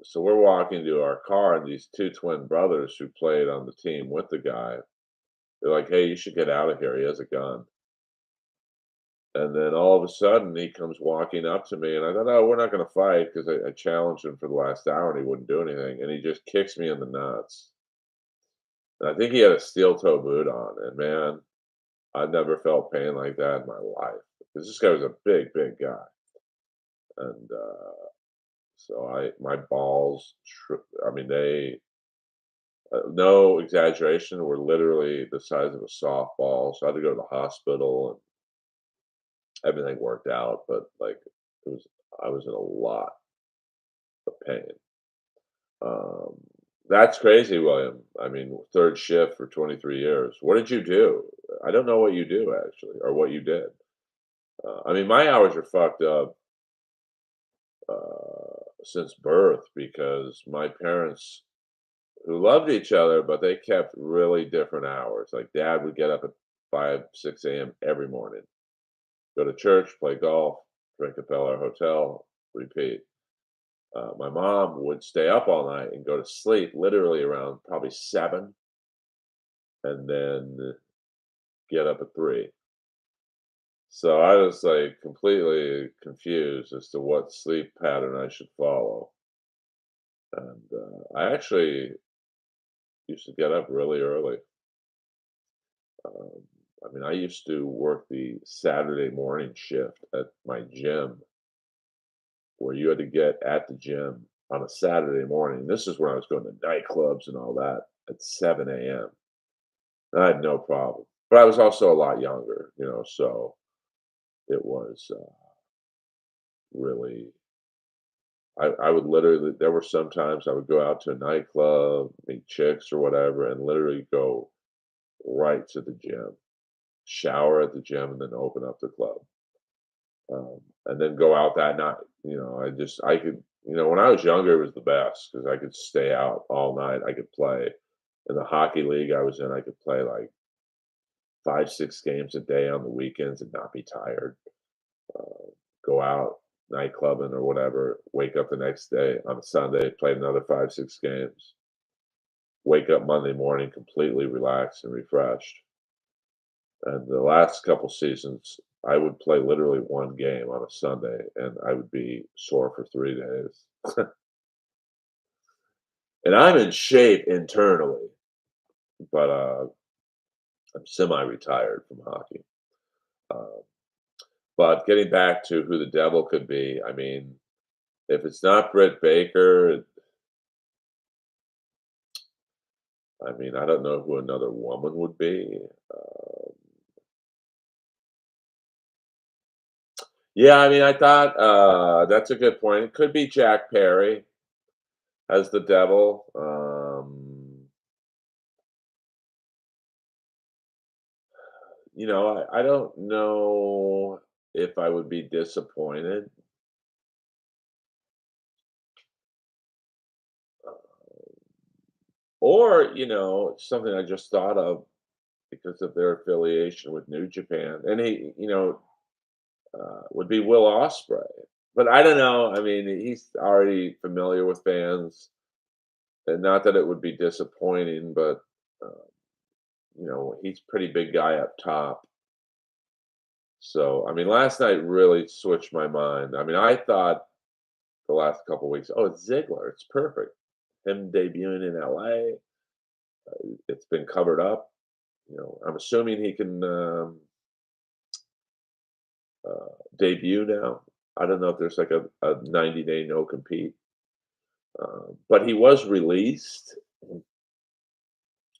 so we're walking to our car, and these two twin brothers who played on the team with the guy, they're like, "Hey, you should get out of here. He has a gun." And then all of a sudden, he comes walking up to me, and I thought, "Oh, we're not going to fight," because I challenged him for the last hour, and he wouldn't do anything. And he just kicks me in the nuts. And I think he had a steel toe boot on, and man, I've never felt pain like that in my life because this guy was a big, big guy, and so my balls, I mean, no exaggeration, were literally the size of a softball. So I had to go to the hospital, and everything worked out, but like it was, I was in a lot of pain. Um, that's crazy, William. I mean, third shift for 23 years. What did you do? I don't know what you do actually, or what you did. I mean, my hours are fucked up since birth because my parents, who loved each other, but they kept really different hours. Like dad would get up at 5, 6 a.m. every morning, go to church, play golf, drink at Bel Air Hotel, repeat. My mom would stay up all night and go to sleep literally around probably 7 and then get up at 3. So I was like completely confused as to what sleep pattern I should follow. And I actually used to get up really early. Um, I mean, I used to work the Saturday morning shift at my gym where you had to get at the gym on a Saturday morning. This is when I was going to nightclubs and all that at 7 a.m. I had no problem. But I was also a lot younger, so it was really, I would literally, there were sometimes I would go out to a nightclub, meet chicks or whatever, and literally go right to the gym, shower at the gym, and then open up the club. And then go out that night. I could when I was younger, it was the best because I could stay out all night. I could play in the hockey league I was in. I could play like 5, 6 games a day on the weekends and not be tired. Go out night clubbing or whatever. Wake up the next day on a Sunday, play another 5, 6 games. Wake up Monday morning completely relaxed and refreshed. And the last couple seasons, I would play literally one game on a Sunday, and I would be sore for 3 days. And I'm in shape internally, but I'm semi-retired from hockey. Uh, but getting back to who the devil could be, I mean, if it's not Britt Baker, I mean, I don't know who another woman would be. Uh, yeah, I mean, I thought that's a good point. It could be Jack Perry as the devil. I don't know if I would be disappointed. Or, something I just thought of because of their affiliation with New Japan, and he would be Will Ospreay. But I don't know. I mean, he's already familiar with fans, and not that it would be disappointing, but uh, he's a pretty big guy up top. So, I mean, last night really switched my mind. I mean, I thought the last couple weeks, oh, it's Ziggler. It's perfect. Him debuting in LA. It's been covered up. I'm assuming he can debut now. I don't know if there's like a 90-day no compete, but he was released,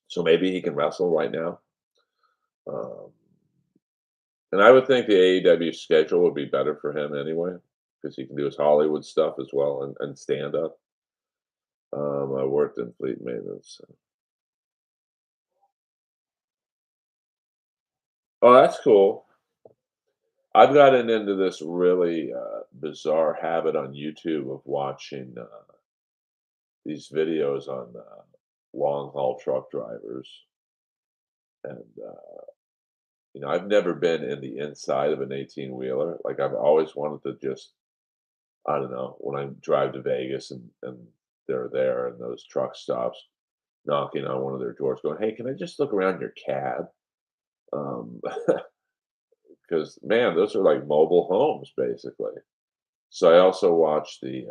so maybe he can wrestle right now. Um, and I would think the AEW schedule would be better for him anyway because he can do his Hollywood stuff as well and stand up. I worked in fleet maintenance. Oh, that's cool. I've gotten into this really bizarre habit on YouTube of watching these videos on long haul truck drivers, and I've never been in the inside of an 18 wheeler. Like I've always wanted to just, I don't know, when I drive to Vegas and they're there and those truck stops knocking on one of their doors, going, "Hey, can I just look around your cab?" Um, because man, those are like mobile homes basically. So I also watched the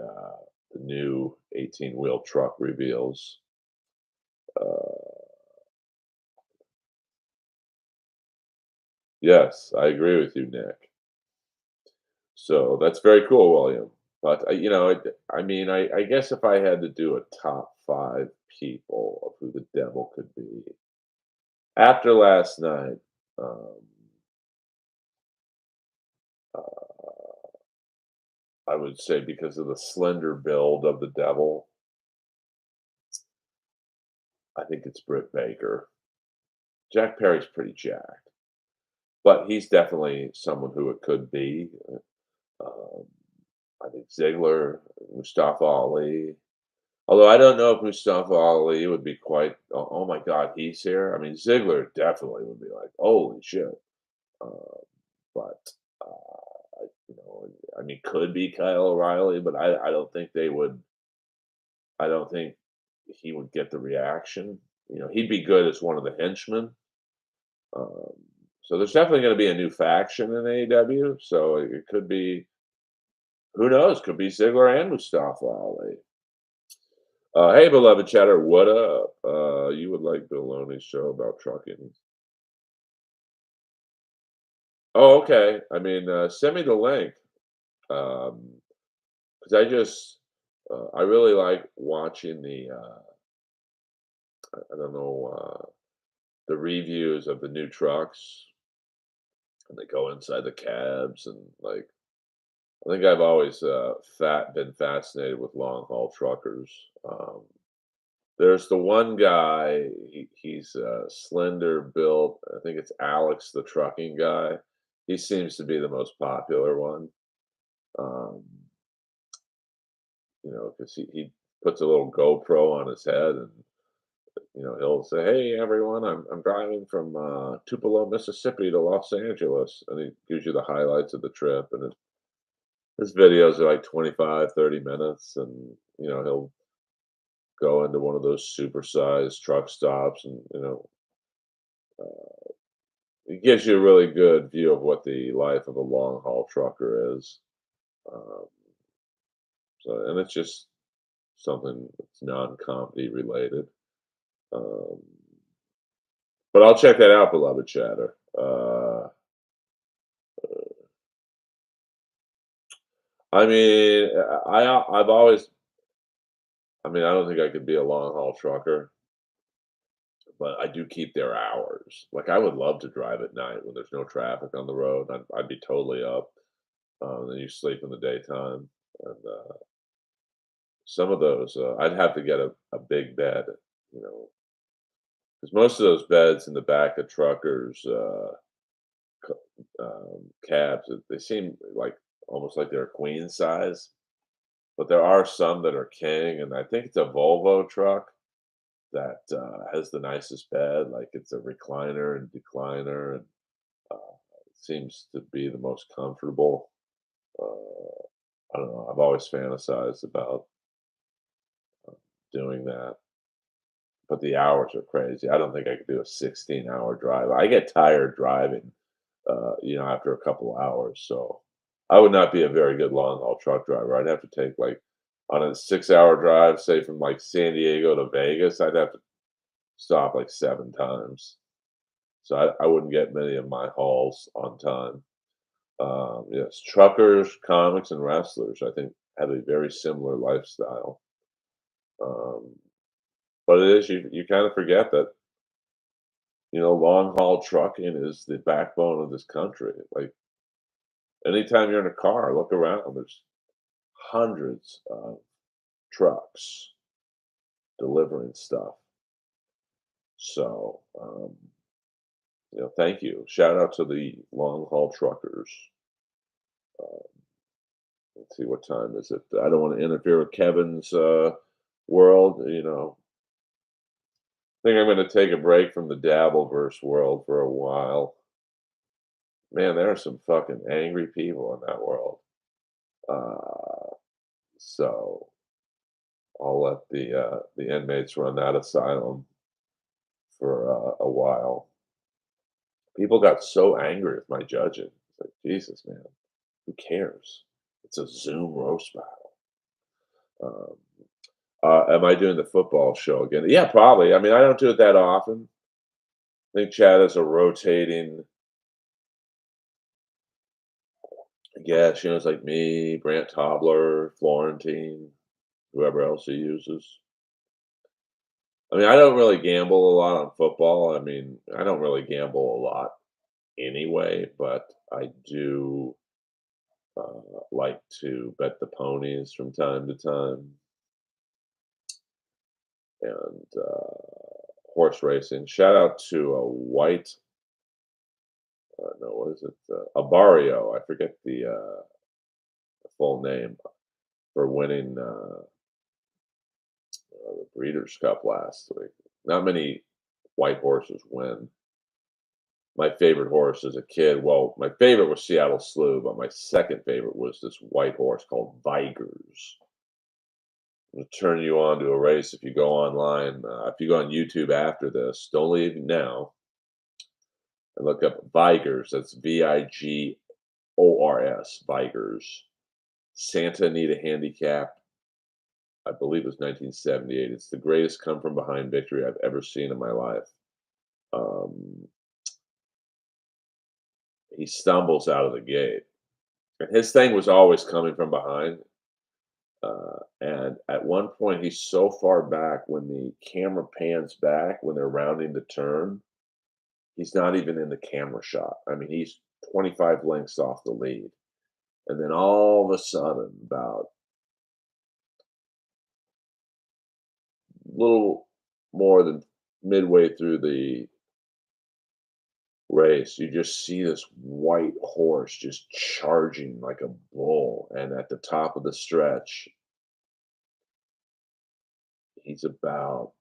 new 18 wheel truck reveals. Uh, yes, I agree with you, Nick. So that's very cool, William. But I mean, I guess if I had to do a top 5 people of who the devil could be after last night, um, uh, I would say because of the slender build of the devil, I think it's Britt Baker. Jack Perry's pretty jacked, but he's definitely someone who it could be. Um, I think Ziggler, Mustafa Ali. Although I don't know if Mustafa Ali would be quite, oh my God, he's here. I mean, Ziggler definitely would be like, holy shit. Uh, but, I mean, could be Kyle O'Reilly, but I don't think they would, I don't think he would get the reaction. He'd be good as one of the henchmen. Um, so there's definitely going to be a new faction in AEW. So it could be, who knows, could be Ziggler and Mustafa Ali. Hey, beloved chatter, what up? You would like Bill Loney's show about trucking? Oh, okay. I mean, send me the link. Because I really like watching I don't know, the reviews of the new trucks, and they go inside the cabs and like. I think I've always been fascinated with long haul truckers. Um, There's the one guy, he's, slender built, I think it's Alex, the trucking guy. He seems to be the most popular one. Um, because he puts a little GoPro on his head, and he'll say, "Hey, everyone, I'm driving from Tupelo, Mississippi to Los Angeles," and he gives you the highlights of the trip. And his videos are like 25, 30 minutes, and he'll go into one of those supersized truck stops, and it gives you a really good view of what the life of a long haul trucker is. Um, and it's just something that's non-comedy related. Um, but I'll check that out, beloved chatter. I mean, I've always. I mean, I don't think I could be a long haul trucker, but I do keep their hours. Like, I would love to drive at night when there's no traffic on the road. I'd be totally up. Then you sleep in the daytime, and some of those, I'd have to get a big bed, you know, because most of those beds in the back of truckers' cabs, they seem like almost like they're queen size. But there are some that are king, and I think it's a Volvo truck that has the nicest bed. Like, it's a recliner and decliner, and it seems to be the most comfortable. I don't know. I've always fantasized about doing that, but the hours are crazy. I don't think I could do a 16-hour drive. I get tired driving, after a couple hours. So I would not be a very good long haul truck driver. I'd have to take like on a 6-hour drive, say from like San Diego to Vegas, I'd have to stop like 7 times. So I wouldn't get many of my hauls on time. Yes, truckers, comics, and wrestlers, I think, have a very similar lifestyle. Um, but it is you kind of forget that long haul trucking is the backbone of this country. Like, anytime you're in a car, look around. There's hundreds of trucks delivering stuff. So, thank you. Shout out to the long haul truckers. Uh, let's see, what time is it? I don't want to interfere with Kevin's world. I think I'm going to take a break from the Dabbleverse world for a while. Man, there are some fucking angry people in that world. Uh, so I'll let the inmates run that asylum for a while. People got so angry with my judging. It's like, Jesus, man, who cares? It's a Zoom roast battle. Um, am I doing the football show again? Yeah, probably. I mean, I don't do it that often. I think Chad is a rotating guest. It's like me, Brant Tobler, Florentine, whoever else he uses. I mean, I don't really gamble a lot on football. I mean, I don't really gamble a lot anyway, but I do like to bet the ponies from time to time, and horse racing. Shout out to a white, no, what is it? Abario. I forget the full name for winning the Breeders' Cup last week. Not many white horses win. My favorite horse as a kid, well, my favorite was Seattle Slew, but my second favorite was this white horse called Vigors. Will turn you on to a race if you go online. If you go on YouTube after this, don't leave now and look up Vigors. That's Vigors. Vigors. Santa Anita Handicap. I believe it was 1978. It's the greatest come from behind victory I've ever seen in my life. Um, he stumbles out of the gate, and his thing was always coming from behind. And at one point, he's so far back when the camera pans back when they're rounding the turn, he's not even in the camera shot. I mean, he's 25 lengths off the lead. And then all of a sudden, about a little more than midway through the race, you just see this white horse just charging like a bull. And at the top of the stretch, He's about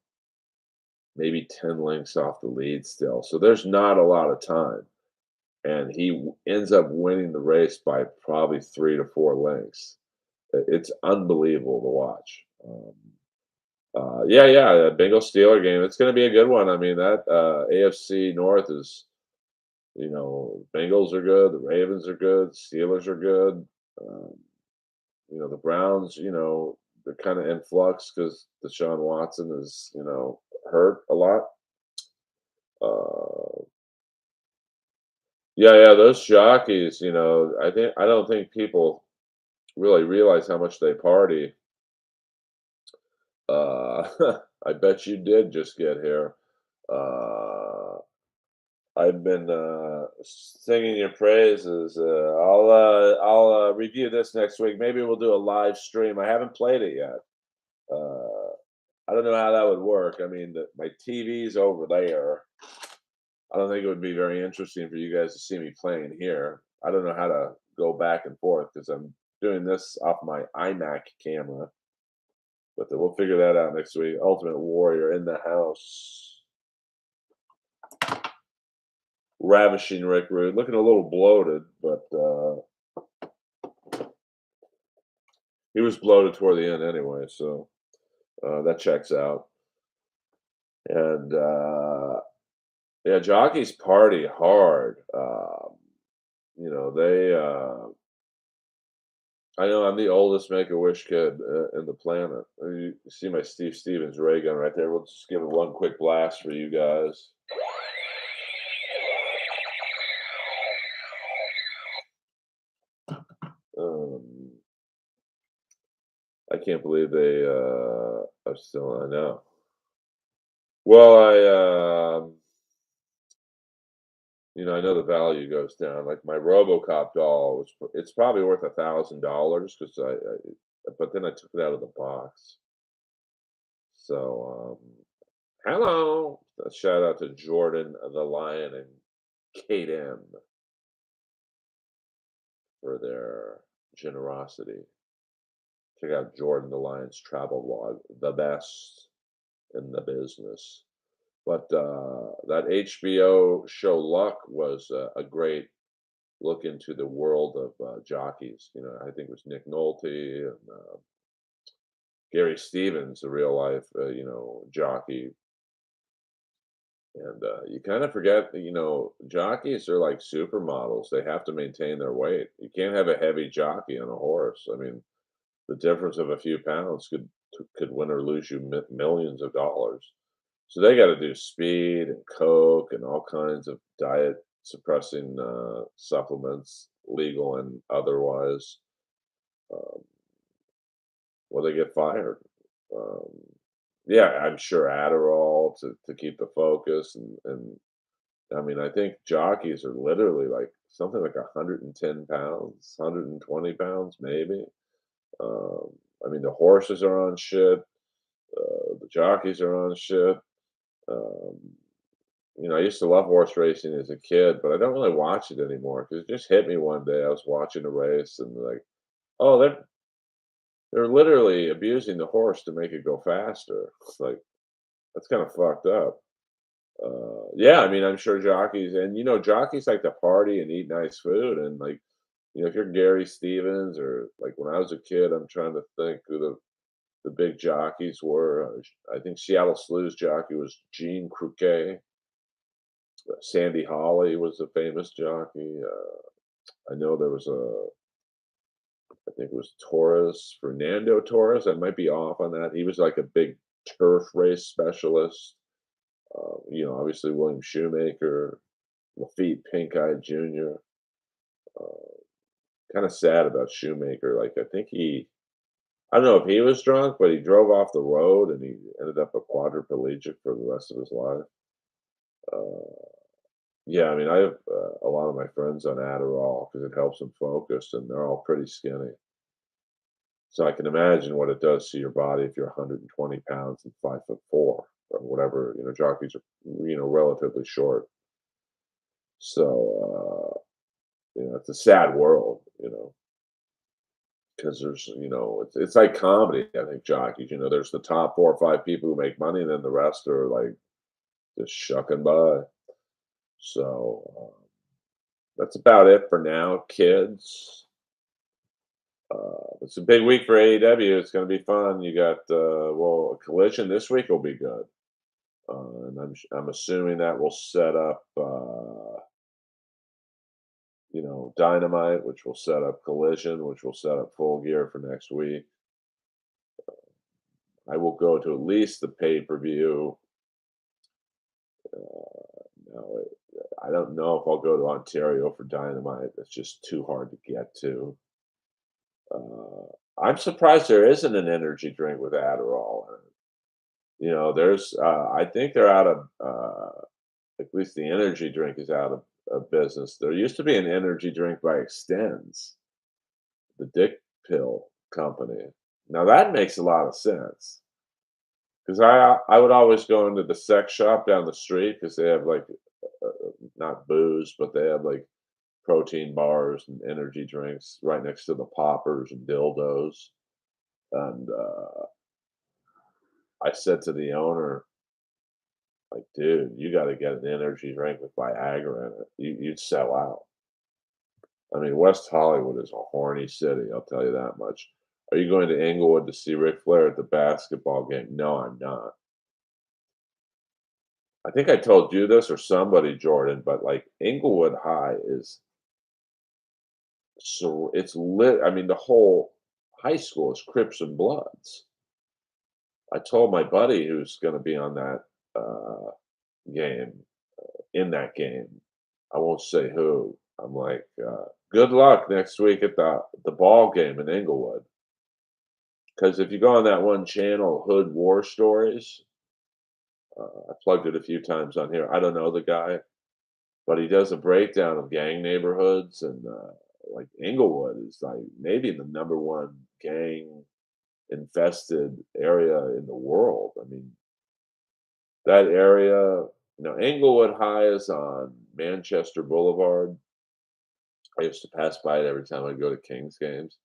maybe 10 lengths off the lead still. So there's not a lot of time. And he ends up winning the race by probably 3 to 4 lengths. It's unbelievable to watch. Yeah, the Bengals Steeler game. It's going to be a good one. I mean, that AFC North is, Bengals are good, the Ravens are good, Steelers are good. Um, the Browns, they're kind of in flux because Deshaun Watson is, hurt a lot. Uh, yeah, those jockeys, I don't think people really realize how much they party. Uh, I bet you did just get here. Uh, I've been singing your praises. I'll review this next week. Maybe we'll do a live stream. I haven't played it yet. Uh, I don't know how that would work. I mean, my TV's over there. I don't think it would be very interesting for you guys to see me playing here. I don't know how to go back and forth because I'm doing this off my iMac camera. But we'll figure that out next week. Ultimate Warrior in the house. Ravishing Rick Rude. Looking a little bloated, but he was bloated toward the end anyway, so that checks out. And yeah, jockeys party hard. They. I know I'm the oldest Make a Wish kid in the planet. You see my Steve Stevens ray gun right there. We'll just give it one quick blast for you guys. Um, I can't believe they are still. I know. Well, I know the value goes down. Like my RoboCop doll it's probably worth $1,000 because but then I took it out of the box. So, hello, a shout out to Jordan the Lion and Kate M for their generosity. Check out Jordan the Lion's travel vlog, the best in the business. But that HBO show Luck was a great look into the world of jockeys. I think it was Nick Nolte and Gary Stevens, a real life, jockey. And you kind of forget that, jockeys are like supermodels. They have to maintain their weight. You can't have a heavy jockey on a horse. I mean, the difference of a few pounds could win or lose you millions of dollars. So they got to do speed and coke and all kinds of diet suppressing supplements, legal and otherwise. Um, they get fired. Um, yeah, I'm sure Adderall to keep the focus and I mean, I think jockeys are literally like something like 110 pounds, 120 pounds, maybe. Um, I mean, the horses are on shit. The jockeys are on shit. Um, I used to love horse racing as a kid, but I don't really watch it anymore because it just hit me one day. I was watching a race and like, oh, they're literally abusing the horse to make it go faster. It's like that's kind of fucked up. Yeah, I mean, I'm sure jockeys and jockeys like to party and eat nice food and like if you're Gary Stevens or like when I was a kid, I'm trying to think who the big jockeys were. I think Seattle Slew's jockey was Gene Crouquet. Sandy Hawley was a famous jockey. I know there was I think it was Torres, Fernando Torres. I might be off on that. He was like a big turf race specialist. Obviously William Shoemaker, Lafitte Pink Eye Jr. Uh, kind of sad about Shoemaker. Like I don't know if he was drunk, but he drove off the road and he ended up a quadriplegic for the rest of his life. Uh, yeah, I mean, I have a lot of my friends on Adderall because it helps them focus, and they're all pretty skinny. So I can imagine what it does to your body if you're 120 pounds and 5'4" or whatever. Jockeys are relatively short. So it's a sad world. because it's like comedy. I think jockeys. There's the top 4 or 5 people who make money, and then the rest are like just shucking by. So that's about it for now, kids. It's a big week for AEW. It's going to be fun. You got Collision this week will be good, and I'm assuming that will set up Dynamite, which will set up Collision, which will set up Full Gear for next week. I will go to at least the pay per view. No, I don't know if I'll go to Ontario for Dynamite. It's just too hard to get to. Uh, I'm surprised there isn't an energy drink with Adderall in it. I think they're out of, at least the energy drink is out of business. There used to be an energy drink by Extends, the Dick Pill company. Now that makes a lot of sense because I would always go into the sex shop down the street because they have like not booze, but they have like protein bars and energy drinks right next to the poppers and dildos. And I said to the owner, like, dude, you got to get an energy drink with Viagra in it. You'd sell out. I mean, West Hollywood is a horny city, I'll tell you that much. Are you going to Inglewood to see Ric Flair at the basketball game? No, I'm not. I think I told you this or somebody, Jordan, but like Inglewood High is so it's lit. I mean, the whole high school is Crips and Bloods. I told my buddy who's going to be on that game, in that game. I won't say who. I'm like, good luck next week at the ball game in Inglewood. Because if you go on that one channel, Hood War Stories, I plugged it a few times on here. I don't know the guy, but he does a breakdown of gang neighborhoods, and like Inglewood is like maybe the number one gang infested area in the world. I mean, that area, Inglewood High is on Manchester Boulevard. I used to pass by it every time I go to Kings games.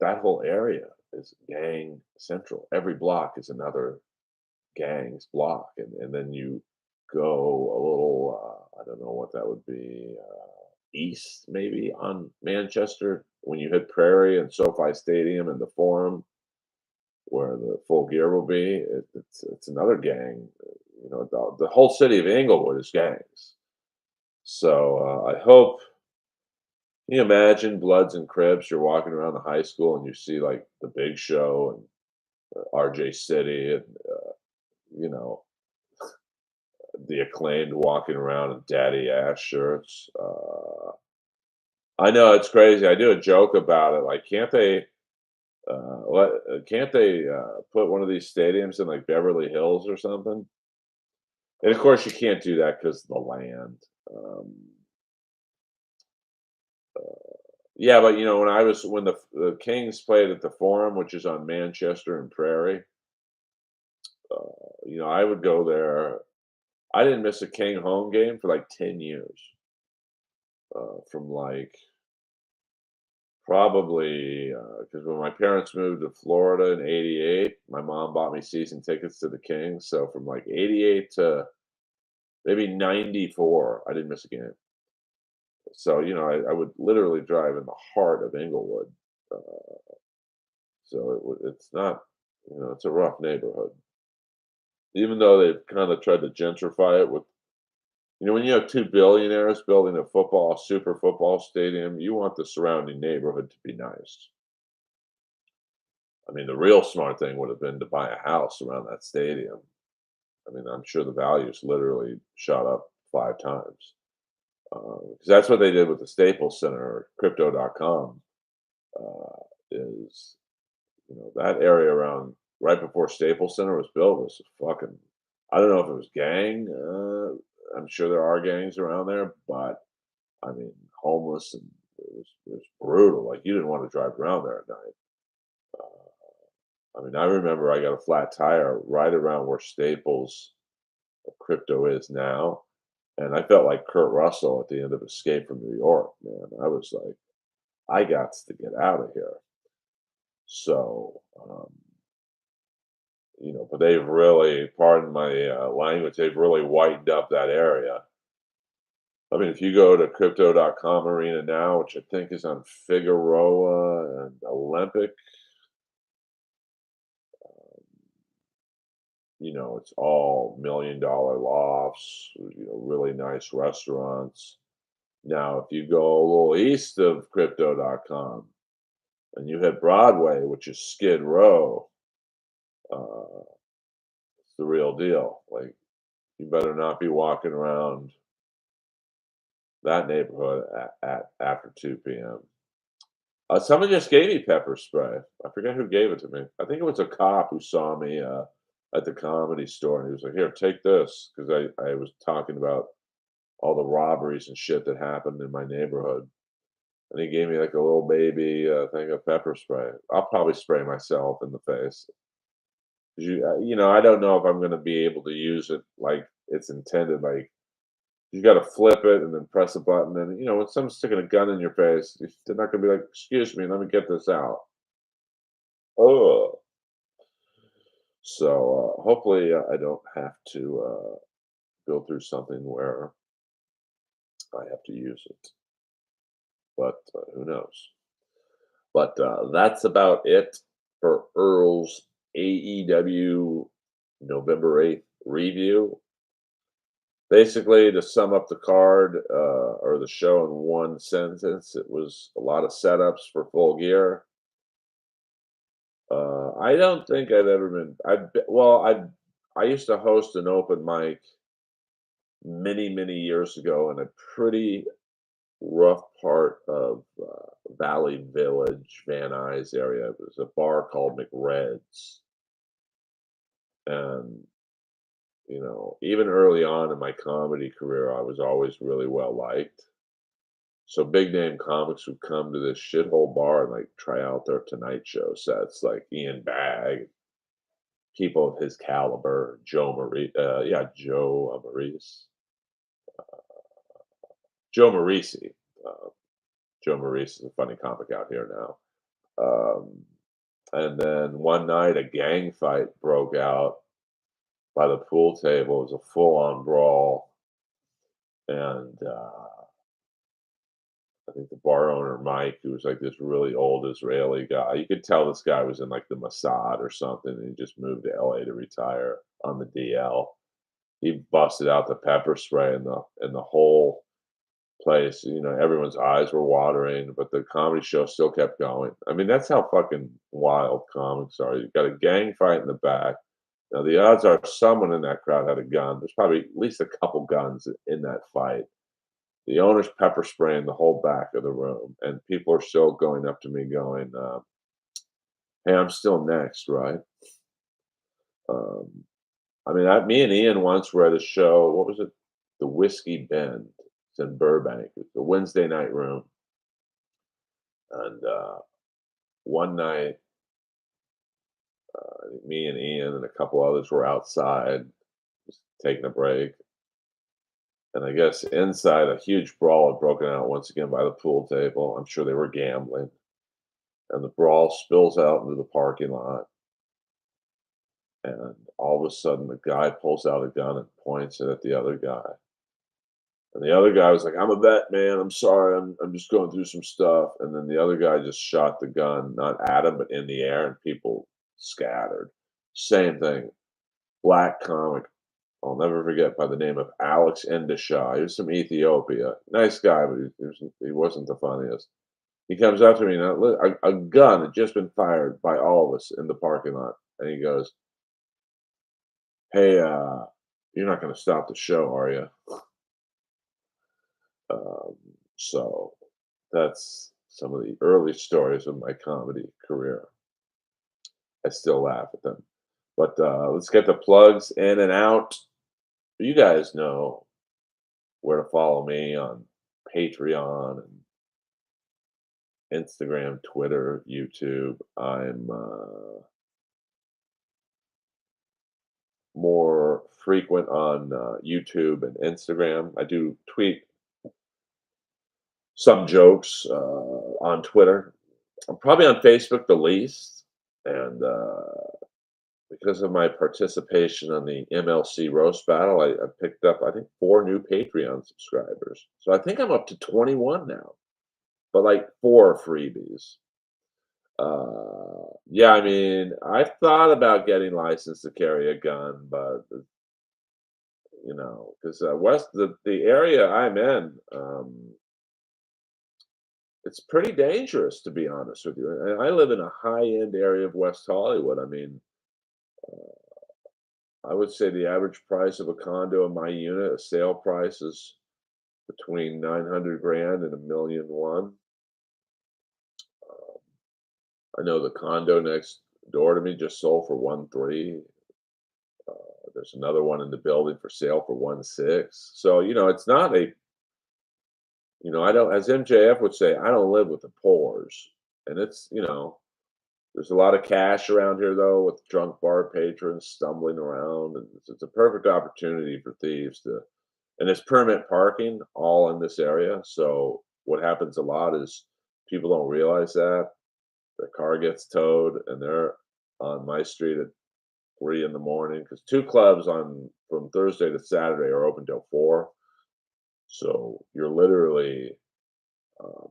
That whole area is gang central. Every block is another gang's block, and then you go a little, I don't know what that would be, east maybe on Manchester when you hit Prairie and SoFi Stadium and the Forum where the Full Gear will be. It's another gang. The whole city of Inglewood is gangs. So I hope. Can you imagine Bloods and Crips? You're walking around the high school and you see like the Big Show and RJ City and you know the Acclaimed walking around in Daddy Ass shirts. I know it's crazy. I do a joke about it. Like, can't they put one of these stadiums in like Beverly Hills or something? And of course, you can't do that because the land. Um, yeah, but when the Kings played at the Forum, which is on Manchester and Prairie, I would go there. I didn't miss a King home game for like 10 years. From like probably because when my parents moved to Florida in '88, my mom bought me season tickets to the Kings. So from like '88 to maybe '94, I didn't miss a game. So I would literally drive in the heart of Inglewood. Uh, so it's not, it's a rough neighborhood. Even though they've kind of tried to gentrify it with, when you have two billionaires building a super football stadium, you want the surrounding neighborhood to be nice. I mean, the real smart thing would have been to buy a house around that stadium. I mean, I'm sure the values literally shot up 5 times. Because that's what they did with the Staples Center, Crypto.com, is, that area around right before Staples Center was built was fucking, I don't know if it was gang. I'm sure there are gangs around there, but I mean, homeless and it was brutal. Like you didn't want to drive around there at night. I mean, I remember I got a flat tire right around where Staples Crypto is now, and I felt like Kurt Russell at the end of Escape from New York. Man, I was like, I got to get out of here. So, but they've really, pardon my language, they've really whitened up that area. I mean, if you go to crypto.com arena now, which I think is on Figueroa and Olympic, it's all $1 million lofts, really nice restaurants. Now, if you go a little east of crypto.com and you hit Broadway, which is Skid Row, uh, it's the real deal. Like, you better not be walking around that neighborhood at after 2 p.m. Someone just gave me pepper spray. I forget who gave it to me. I think it was a cop who saw me at the comedy store, and he was like, "Here, take this," because I was talking about all the robberies and shit that happened in my neighborhood, and he gave me like a little baby thing of pepper spray. I'll probably spray myself in the face. 'Cause I don't know if I'm going to be able to use it like it's intended. Like, you got to flip it and then press a button, and when someone's sticking a gun in your face, they're not going to be like, "Excuse me, let me get this out." Oh, so hopefully I don't have to go through something where I have to use it, but who knows? But that's about it for Earl's AEW November 8th review. Basically, to sum up the card or the show in one sentence, it was a lot of setups for Full Gear. I don't think I've ever been. Well, I used to host an open mic many years ago in a pretty rough part of Valley Village, Van Nuys area. It was a bar called McRed's, and even early on in my comedy career, I was always really well liked. So big name comics would come to this shithole bar and like try out their Tonight Show sets, like Ian Bagg, people of his caliber, Joe Maurice, Joe Marisi. Uh, Joe Maurice is a funny comic out here now. Um, and then one night, a gang fight broke out by the pool table. It was a full on brawl. And I think the bar owner, Mike, who was like this really old Israeli guy, you could tell this guy was in like the Mossad or something. And he just moved to LA to retire on the DL. He busted out the pepper spray and the whole place. Everyone's eyes were watering, but the comedy show still kept going. I mean, that's how fucking wild comics are. You've got a gang fight in the back. Now, the odds are someone in that crowd had a gun. There's probably at least a couple guns in that fight. The owner's pepper spraying the whole back of the room, and people are still going up to me going, "Hey, I'm still next, right?" Um, I mean, me and Ian once were at a show. What was it? The Whiskey Bend. It's in Burbank. It's the Wednesday night room. And one night, I think me and Ian and a couple others were outside just taking a break. And I guess inside, a huge brawl had broken out once again by the pool table. I'm sure they were gambling. And the brawl spills out into the parking lot. And all of a sudden, the guy pulls out a gun and points it at the other guy. And the other guy was like, "I'm a vet, man. I'm sorry. I'm just going through some stuff." And then the other guy just shot the gun, not at him, but in the air, and people scattered. Same thing. Black comic. I'll never forget by the name of Alex Endeshaw. He was from Ethiopia. Nice guy, but he wasn't the funniest. He comes up to me, and a gun had just been fired by all of us in the parking lot. And he goes, "Hey, you're not going to stop the show, are you?" Um, so that's some of the early stories of my comedy career. I still laugh at them. But let's get the plugs in and out. You guys know where to follow me on Patreon and Instagram, Twitter, YouTube. I'm more frequent on YouTube and Instagram. I do tweet some jokes on Twitter. I'm probably on Facebook the least, and because of my participation on the MLC roast battle, I picked up I think 4 new Patreon subscribers. So I think I'm up to 21 now, but like 4 are freebies. Yeah, I mean, I've thought about getting licensed to carry a gun, but because west the area I'm in, it's pretty dangerous to be honest with you. And I live in a high end area of West Hollywood. I mean, I would say the average price of a condo in my unit, a sale price is between 900 grand and 1,000,001. Um, I know the condo next door to me just sold for 1.3. There's another one in the building for sale for 1.6. So, it's not I don't, as MJF would say, I don't live with the poors. And there's a lot of cash around here though, with drunk bar patrons stumbling around, and it's a perfect opportunity for thieves to. And there's permit parking all in this area. So what happens a lot is people don't realize that their car gets towed and they're on my street at 3 in the morning because 2 clubs on from Thursday to Saturday are open till 4. So you're literally, um,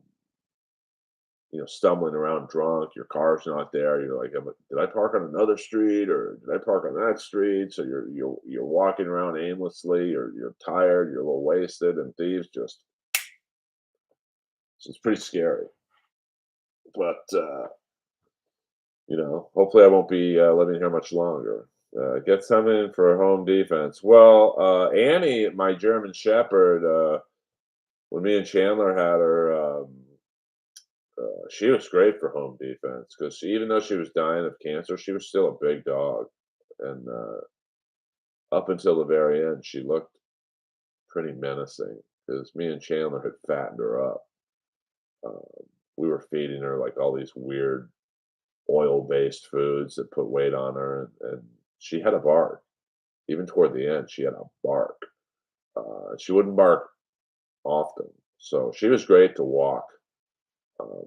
stumbling around drunk. Your car's not there. You're like, did I park on another street or did I park on that street? So you're walking around aimlessly, or you're tired, you're a little wasted, and thieves just. So it's pretty scary. But hopefully I won't be living here much longer. Get something for home defense. Well, Annie, my German Shepherd, when me and Chandler had her, she was great for home defense because even though she was dying of cancer, she was still a big dog. And up until the very end, she looked pretty menacing because me and Chandler had fattened her up. Um, we were feeding her like all these weird oil-based foods that put weight on her, and she had a bark. Even toward the end, she had a bark. She wouldn't bark often, so she was great to walk um,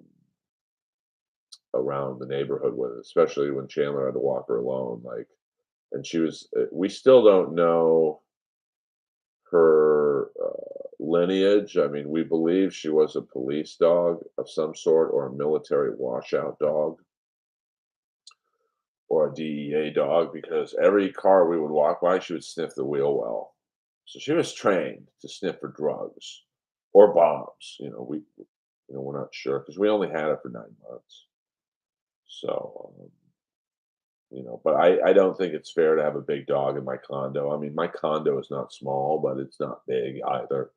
around the neighborhood with, especially when Chandler had to walk her alone. Like, and she was. We still don't know her lineage. I mean, we believe she was a police dog of some sort, or a military washout dog, or a DEA dog, because every car we would walk by, she would sniff the wheel well. So she was trained to sniff for drugs or bombs. We're not sure because we only had it for 9 months. So, but I don't think it's fair to have a big dog in my condo. I mean, my condo is not small, but it's not big either.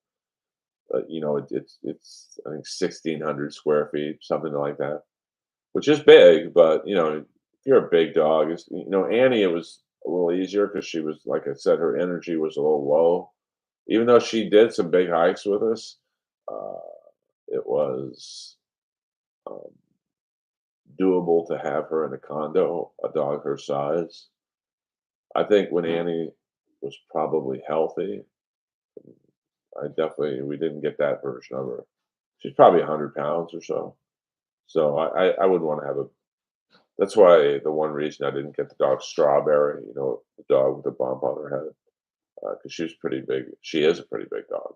It's I think 1,600 square feet, something like that, which is big. But if you're a big dog, Annie, it was a little easier because she was, like I said, her energy was a little low. Even though she did some big hikes with us, uh, it was um, doable to have her in a condo, a dog her size. I think when Annie was probably healthy, we didn't get that version of her. She's probably 100 pounds or so. So I would want to have a. That's why the one reason I didn't get the dog Strawberry, the dog with the bump on her head, because she was pretty big. She is a pretty big dog,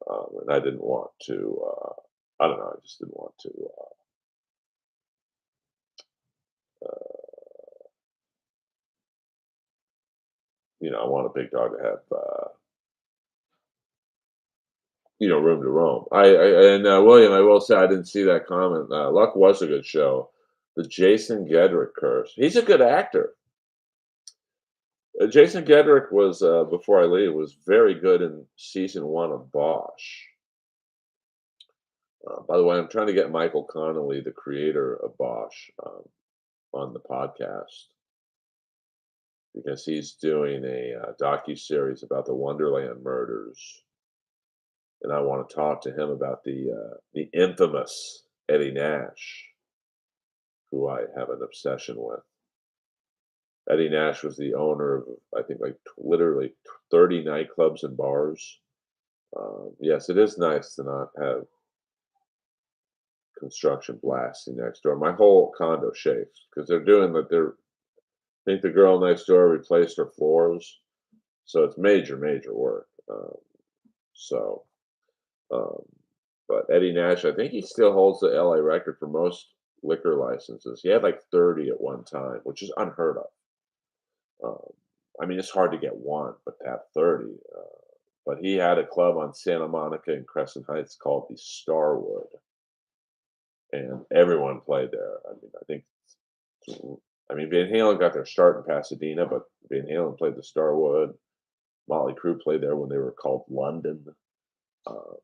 and I didn't want to. I don't know. I just didn't want to. I want a big dog to have, room to roam. And William, I will say I didn't see that comment. Luck was a good show. The Jason Gedrick curse. He's a good actor. Jason Gedrick was, before I leave, was very good in season 1 of Bosch. By the way, I'm trying to get Michael Connolly, the creator of Bosch, on the podcast because he's doing a docu series about the Wonderland murders, and I want to talk to him about the infamous Eddie Nash, who I have an obsession with. Eddie Nash was the owner of, I think, like literally 30 nightclubs and bars. Yes, it is nice to not have construction blasting next door. My whole condo shakes because they're doing that. I think the girl next door replaced her floors, so it's major, major work. So, um, but Eddie Nash, I think he still holds the LA record for most liquor licenses. He had like 30 at one time, which is unheard of. Um, I mean, it's hard to get one, but to have 30. But he had a club on Santa Monica and Crescent Heights called the Starwood, and everyone played there. I mean, Van Halen got their start in Pasadena, but Van Halen played the Starwood. Motley Crue played there when they were called London. Um,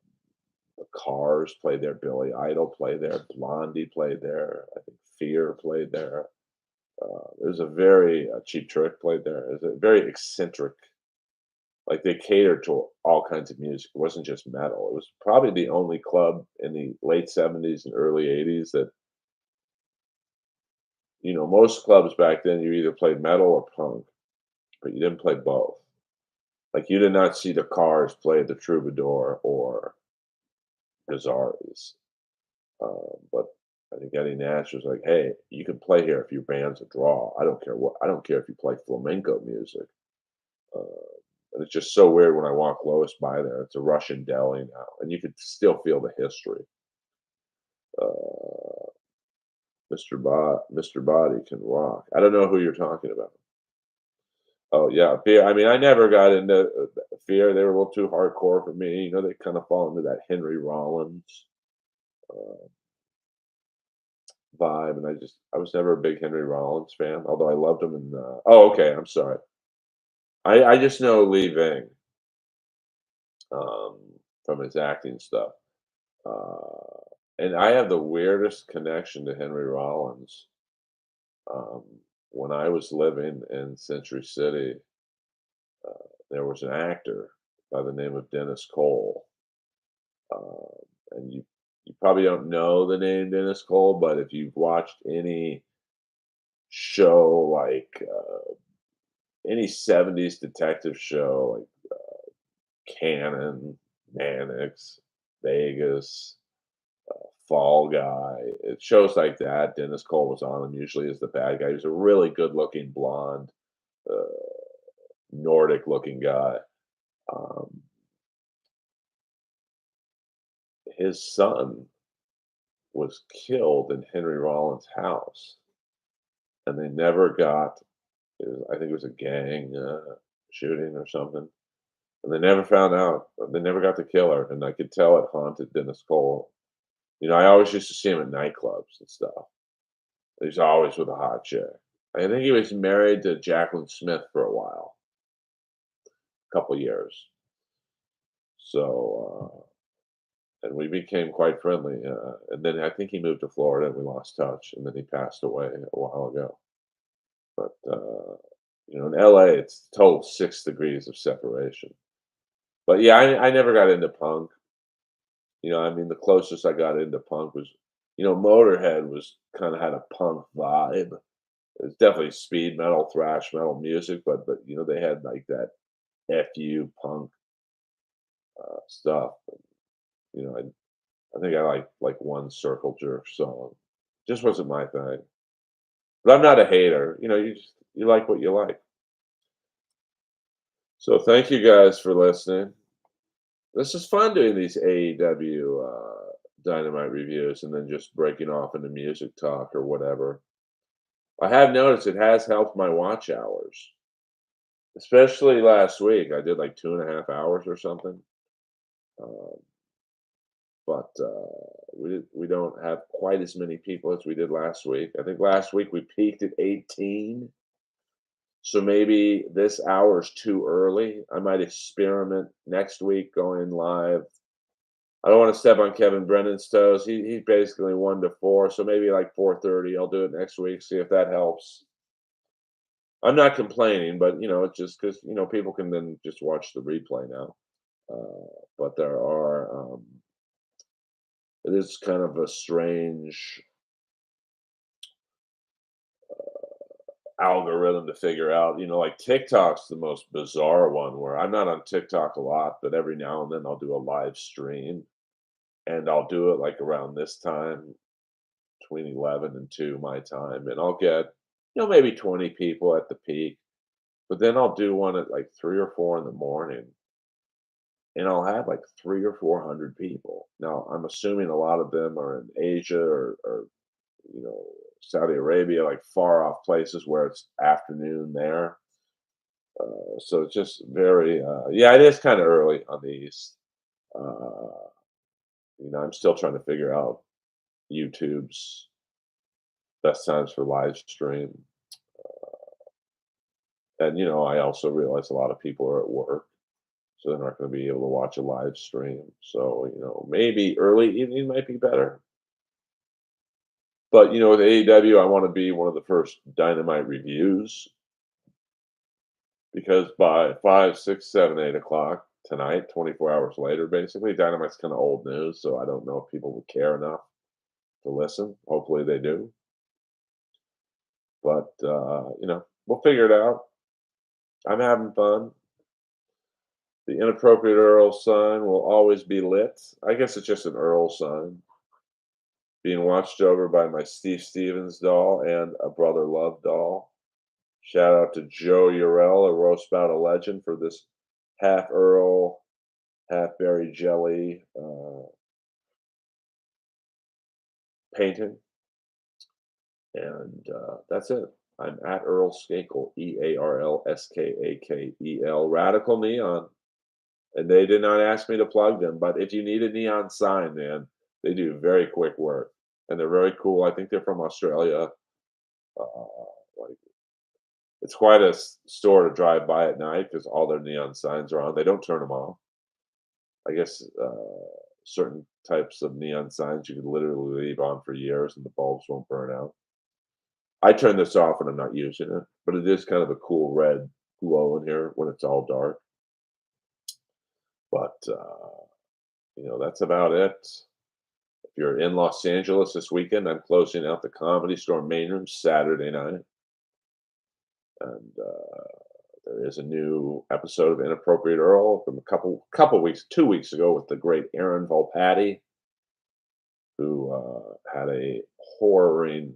the Cars played there. Billy Idol played there. Blondie played there. I think Fear played there. There's a very Cheap Trick played there. It was a very eccentric. Like they catered to all kinds of music. It wasn't just metal. It was probably the only club in the late '70s and early '80s that most clubs back then you either played metal or punk, but you didn't play both. Like you did not see the Cars play the Troubadour or Gazzarri's. But I think Eddie Nash was like, "Hey, you can play here if your band's a draw. I don't care what. I don't care if you play flamenco music." Uh, and it's just so weird when I walk Lois by there. It's a Russian deli now, and you could still feel the history. Uh, Mr. Body can rock. I don't know who you're talking about. Oh yeah, Fear. I mean, I never got into Fear. They were a little too hardcore for me. They kind of fall into that Henry Rollins uh, vibe, and I was never a big Henry Rollins fan, although I loved him. In oh, okay, I'm sorry. I just know Lee Ving um, from his acting stuff, uh, and I have the weirdest connection to Henry Rollins. Um, when I was living in Century City, there was an actor by the name of Dennis Cole, and you probably don't know the name Dennis Cole, but if you've watched any show like any '70s detective show, like Cannon, Mannix, Vegas, Fall Guy, shows like that, Dennis Cole was on them usually as the bad guy. He was a really good-looking blonde, uh, Nordic-looking guy. Um, his son was killed in Henry Rollins' house, and they never got. I think it was a gang shooting or something, and they never found out. They never got the killer, and I could tell it haunted Dennis Cole. I always used to see him at nightclubs and stuff. He's always with a hot chick. I think he was married to Jacqueline Smith for a while, a couple years. So, and we became quite friendly. And then I think he moved to Florida, and we lost touch, and then he passed away a while ago. But in LA, it's total 6 degrees of separation. But yeah, I never got into punk. The closest I got into punk was, Motorhead was kind of had a punk vibe. It's definitely speed metal, thrash metal music, but they had like that FU punk stuff. I think I like one Circle Jerk song. Just wasn't my thing. But I'm not a hater. You like what you like. So thank you guys for listening. This is fun doing these AEW Dynamite reviews and then just breaking off into music talk or whatever. I have noticed it has helped my watch hours, especially last week. I did like 2.5 hours or something. Um, but we don't have quite as many people as we did last week. I think last week we peaked at 18. So maybe this hour's too early. I might experiment next week going live. I don't want to step on Kevin Brennan's toes. He's basically 1 to 4, so maybe like 4:30. I'll do it next week. See if that helps. I'm not complaining, but it's just because people can then just watch the replay now. But there are it is kind of a strange algorithm to figure out. Like TikTok's the most bizarre one where I'm not on TikTok a lot, but every now and then I'll do a live stream. and I'll do it like around this time, between 11 and 2 my time, and I'll get, maybe 20 people at the peak. But then I'll do one at like 3 or 4 in the morning, and I'll have like 3 or 400 people. Now, I'm assuming a lot of them are in Asia or you know, Saudi Arabia, like far off places where it's afternoon there. So it's just very, yeah, it is kind of early on the East. Uh, I'm still trying to figure out YouTube's best times for live stream. And, I also realize a lot of people are at work, so they're not going to be able to watch a live stream. So, maybe early evening might be better. But, with AEW, I want to be one of the first Dynamite reviews because by 5, 6, 7, 8 o'clock tonight, 24 hours later, basically, Dynamite's kind of old news. So I don't know if people would care enough to listen. Hopefully they do. But, we'll figure it out. I'm having fun. The inappropriate Earl sign will always be lit. I guess it's just an Earl sign being watched over by my Steve Stevens doll and a Brother Love doll. Shout out to Joe Urell, a roast battle legend, for this half Earl, half berry jelly painting. And that's it. I'm at Earl Skakel, EARLSKAKEL, Radical Neon. And they did not ask me to plug them, but if you need a neon sign, man, they do very quick work. And they're very cool. I think they're from Australia. Like, it's quite a store to drive by at night because all their neon signs are on. They don't turn them off. I guess certain types of neon signs you could literally leave on for years and the bulbs won't burn out. I turn this off when I'm not using it, but it is kind of a cool red glow in here when it's all dark. But that's about it. If you're in Los Angeles this weekend, I'm closing out the Comedy Store main room Saturday night, and there is a new episode of Inappropriate Earl from a couple weeks, 2 weeks ago, with the great Aaron Volpatti, who had a horroring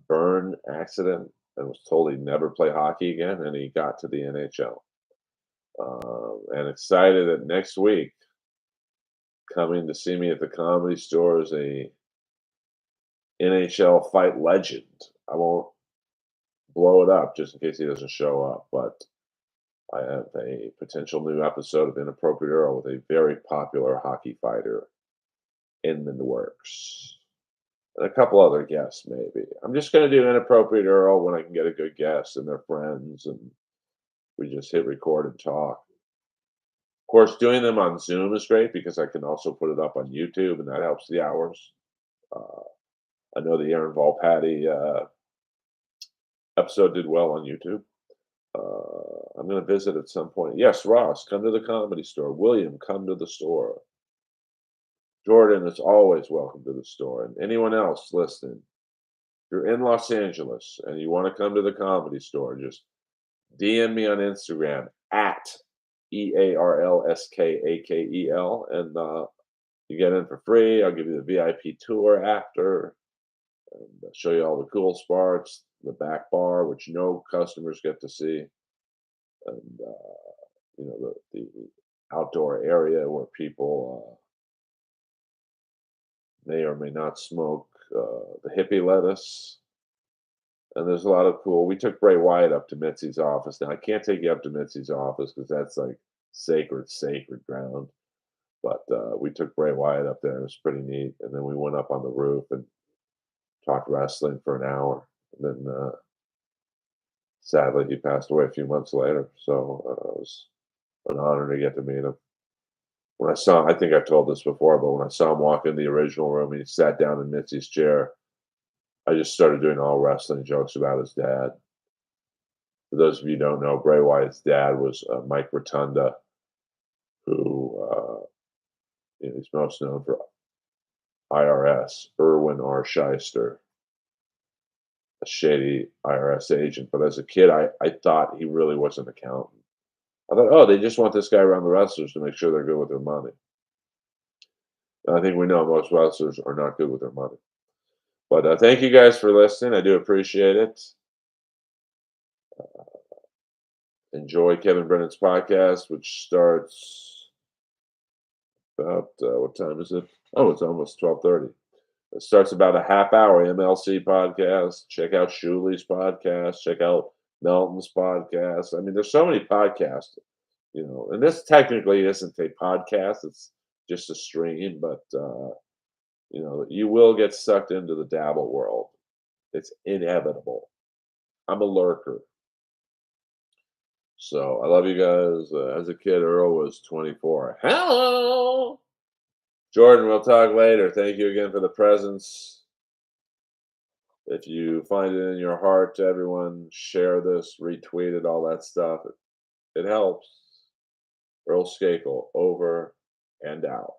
burn accident and was told he'd never play hockey again, and he got to the NHL. And excited that next week, coming to see me at the Comedy Store is a NHL fight legend. I won't blow it up just in case he doesn't show up, but I have a potential new episode of Inappropriate Earl with a very popular hockey fighter in the works. And a couple other guests, maybe. I'm just going to do Inappropriate Earl when I can get a good guest and their friends, and we just hit record and talk. Of course, doing them on Zoom is great because I can also put it up on YouTube, and that helps the hours. I know the Aaron Volpatti episode did well on YouTube. I'm going to visit at some point. Yes, Ross, come to the Comedy Store. William, come to the store. Jordan is always welcome to the store. And anyone else listening, if you're in Los Angeles and you want to come to the Comedy Store, just DM me on Instagram at EARLSKAKEL, and you get in for free. I'll give you the VIP tour after, and show you all the cool spots, the back bar, which no customers get to see, and the outdoor area where people may or may not smoke the hippie lettuce. And there's a lot of cool. We took Bray Wyatt up to Mitzi's office. Now I can't take you up to Mitzi's office because that's like sacred ground. But we took Bray Wyatt up there. It was pretty neat. And then we went up on the roof and talked wrestling for an hour. And then sadly he passed away a few months later. So it was an honor to get to meet him. When I saw him, I think I've told this before, but when I saw him walk in the original room, he sat down in Mitzi's chair. I just started doing all wrestling jokes about his dad. For those of you who don't know, Bray Wyatt's dad was Mike Rotunda, who he's most known for IRS, Irwin R. Shyster, a shady IRS agent. But as a kid, I thought he really was an accountant. I thought, oh, they just want this guy around the wrestlers to make sure they're good with their money. I think we know most wrestlers are not good with their money. But thank you guys for listening. I do appreciate it. Enjoy Kevin Brennan's podcast, which starts about what time is it? Oh, it's almost 12:30. It starts about a half hour. MLC podcast. Check out Shuli's podcast. Check out Melton's podcast. I mean, there's so many podcasts, and this technically isn't a podcast. It's just a stream, but you will get sucked into the dabble world. It's inevitable. I'm a lurker. So I love you guys. As a kid, Earl was 24. Hello, Jordan. We'll talk later. Thank you again for the presents. If you find it in your heart to everyone, share this, retweet it, all that stuff. It helps. Earl Skakel, over and out.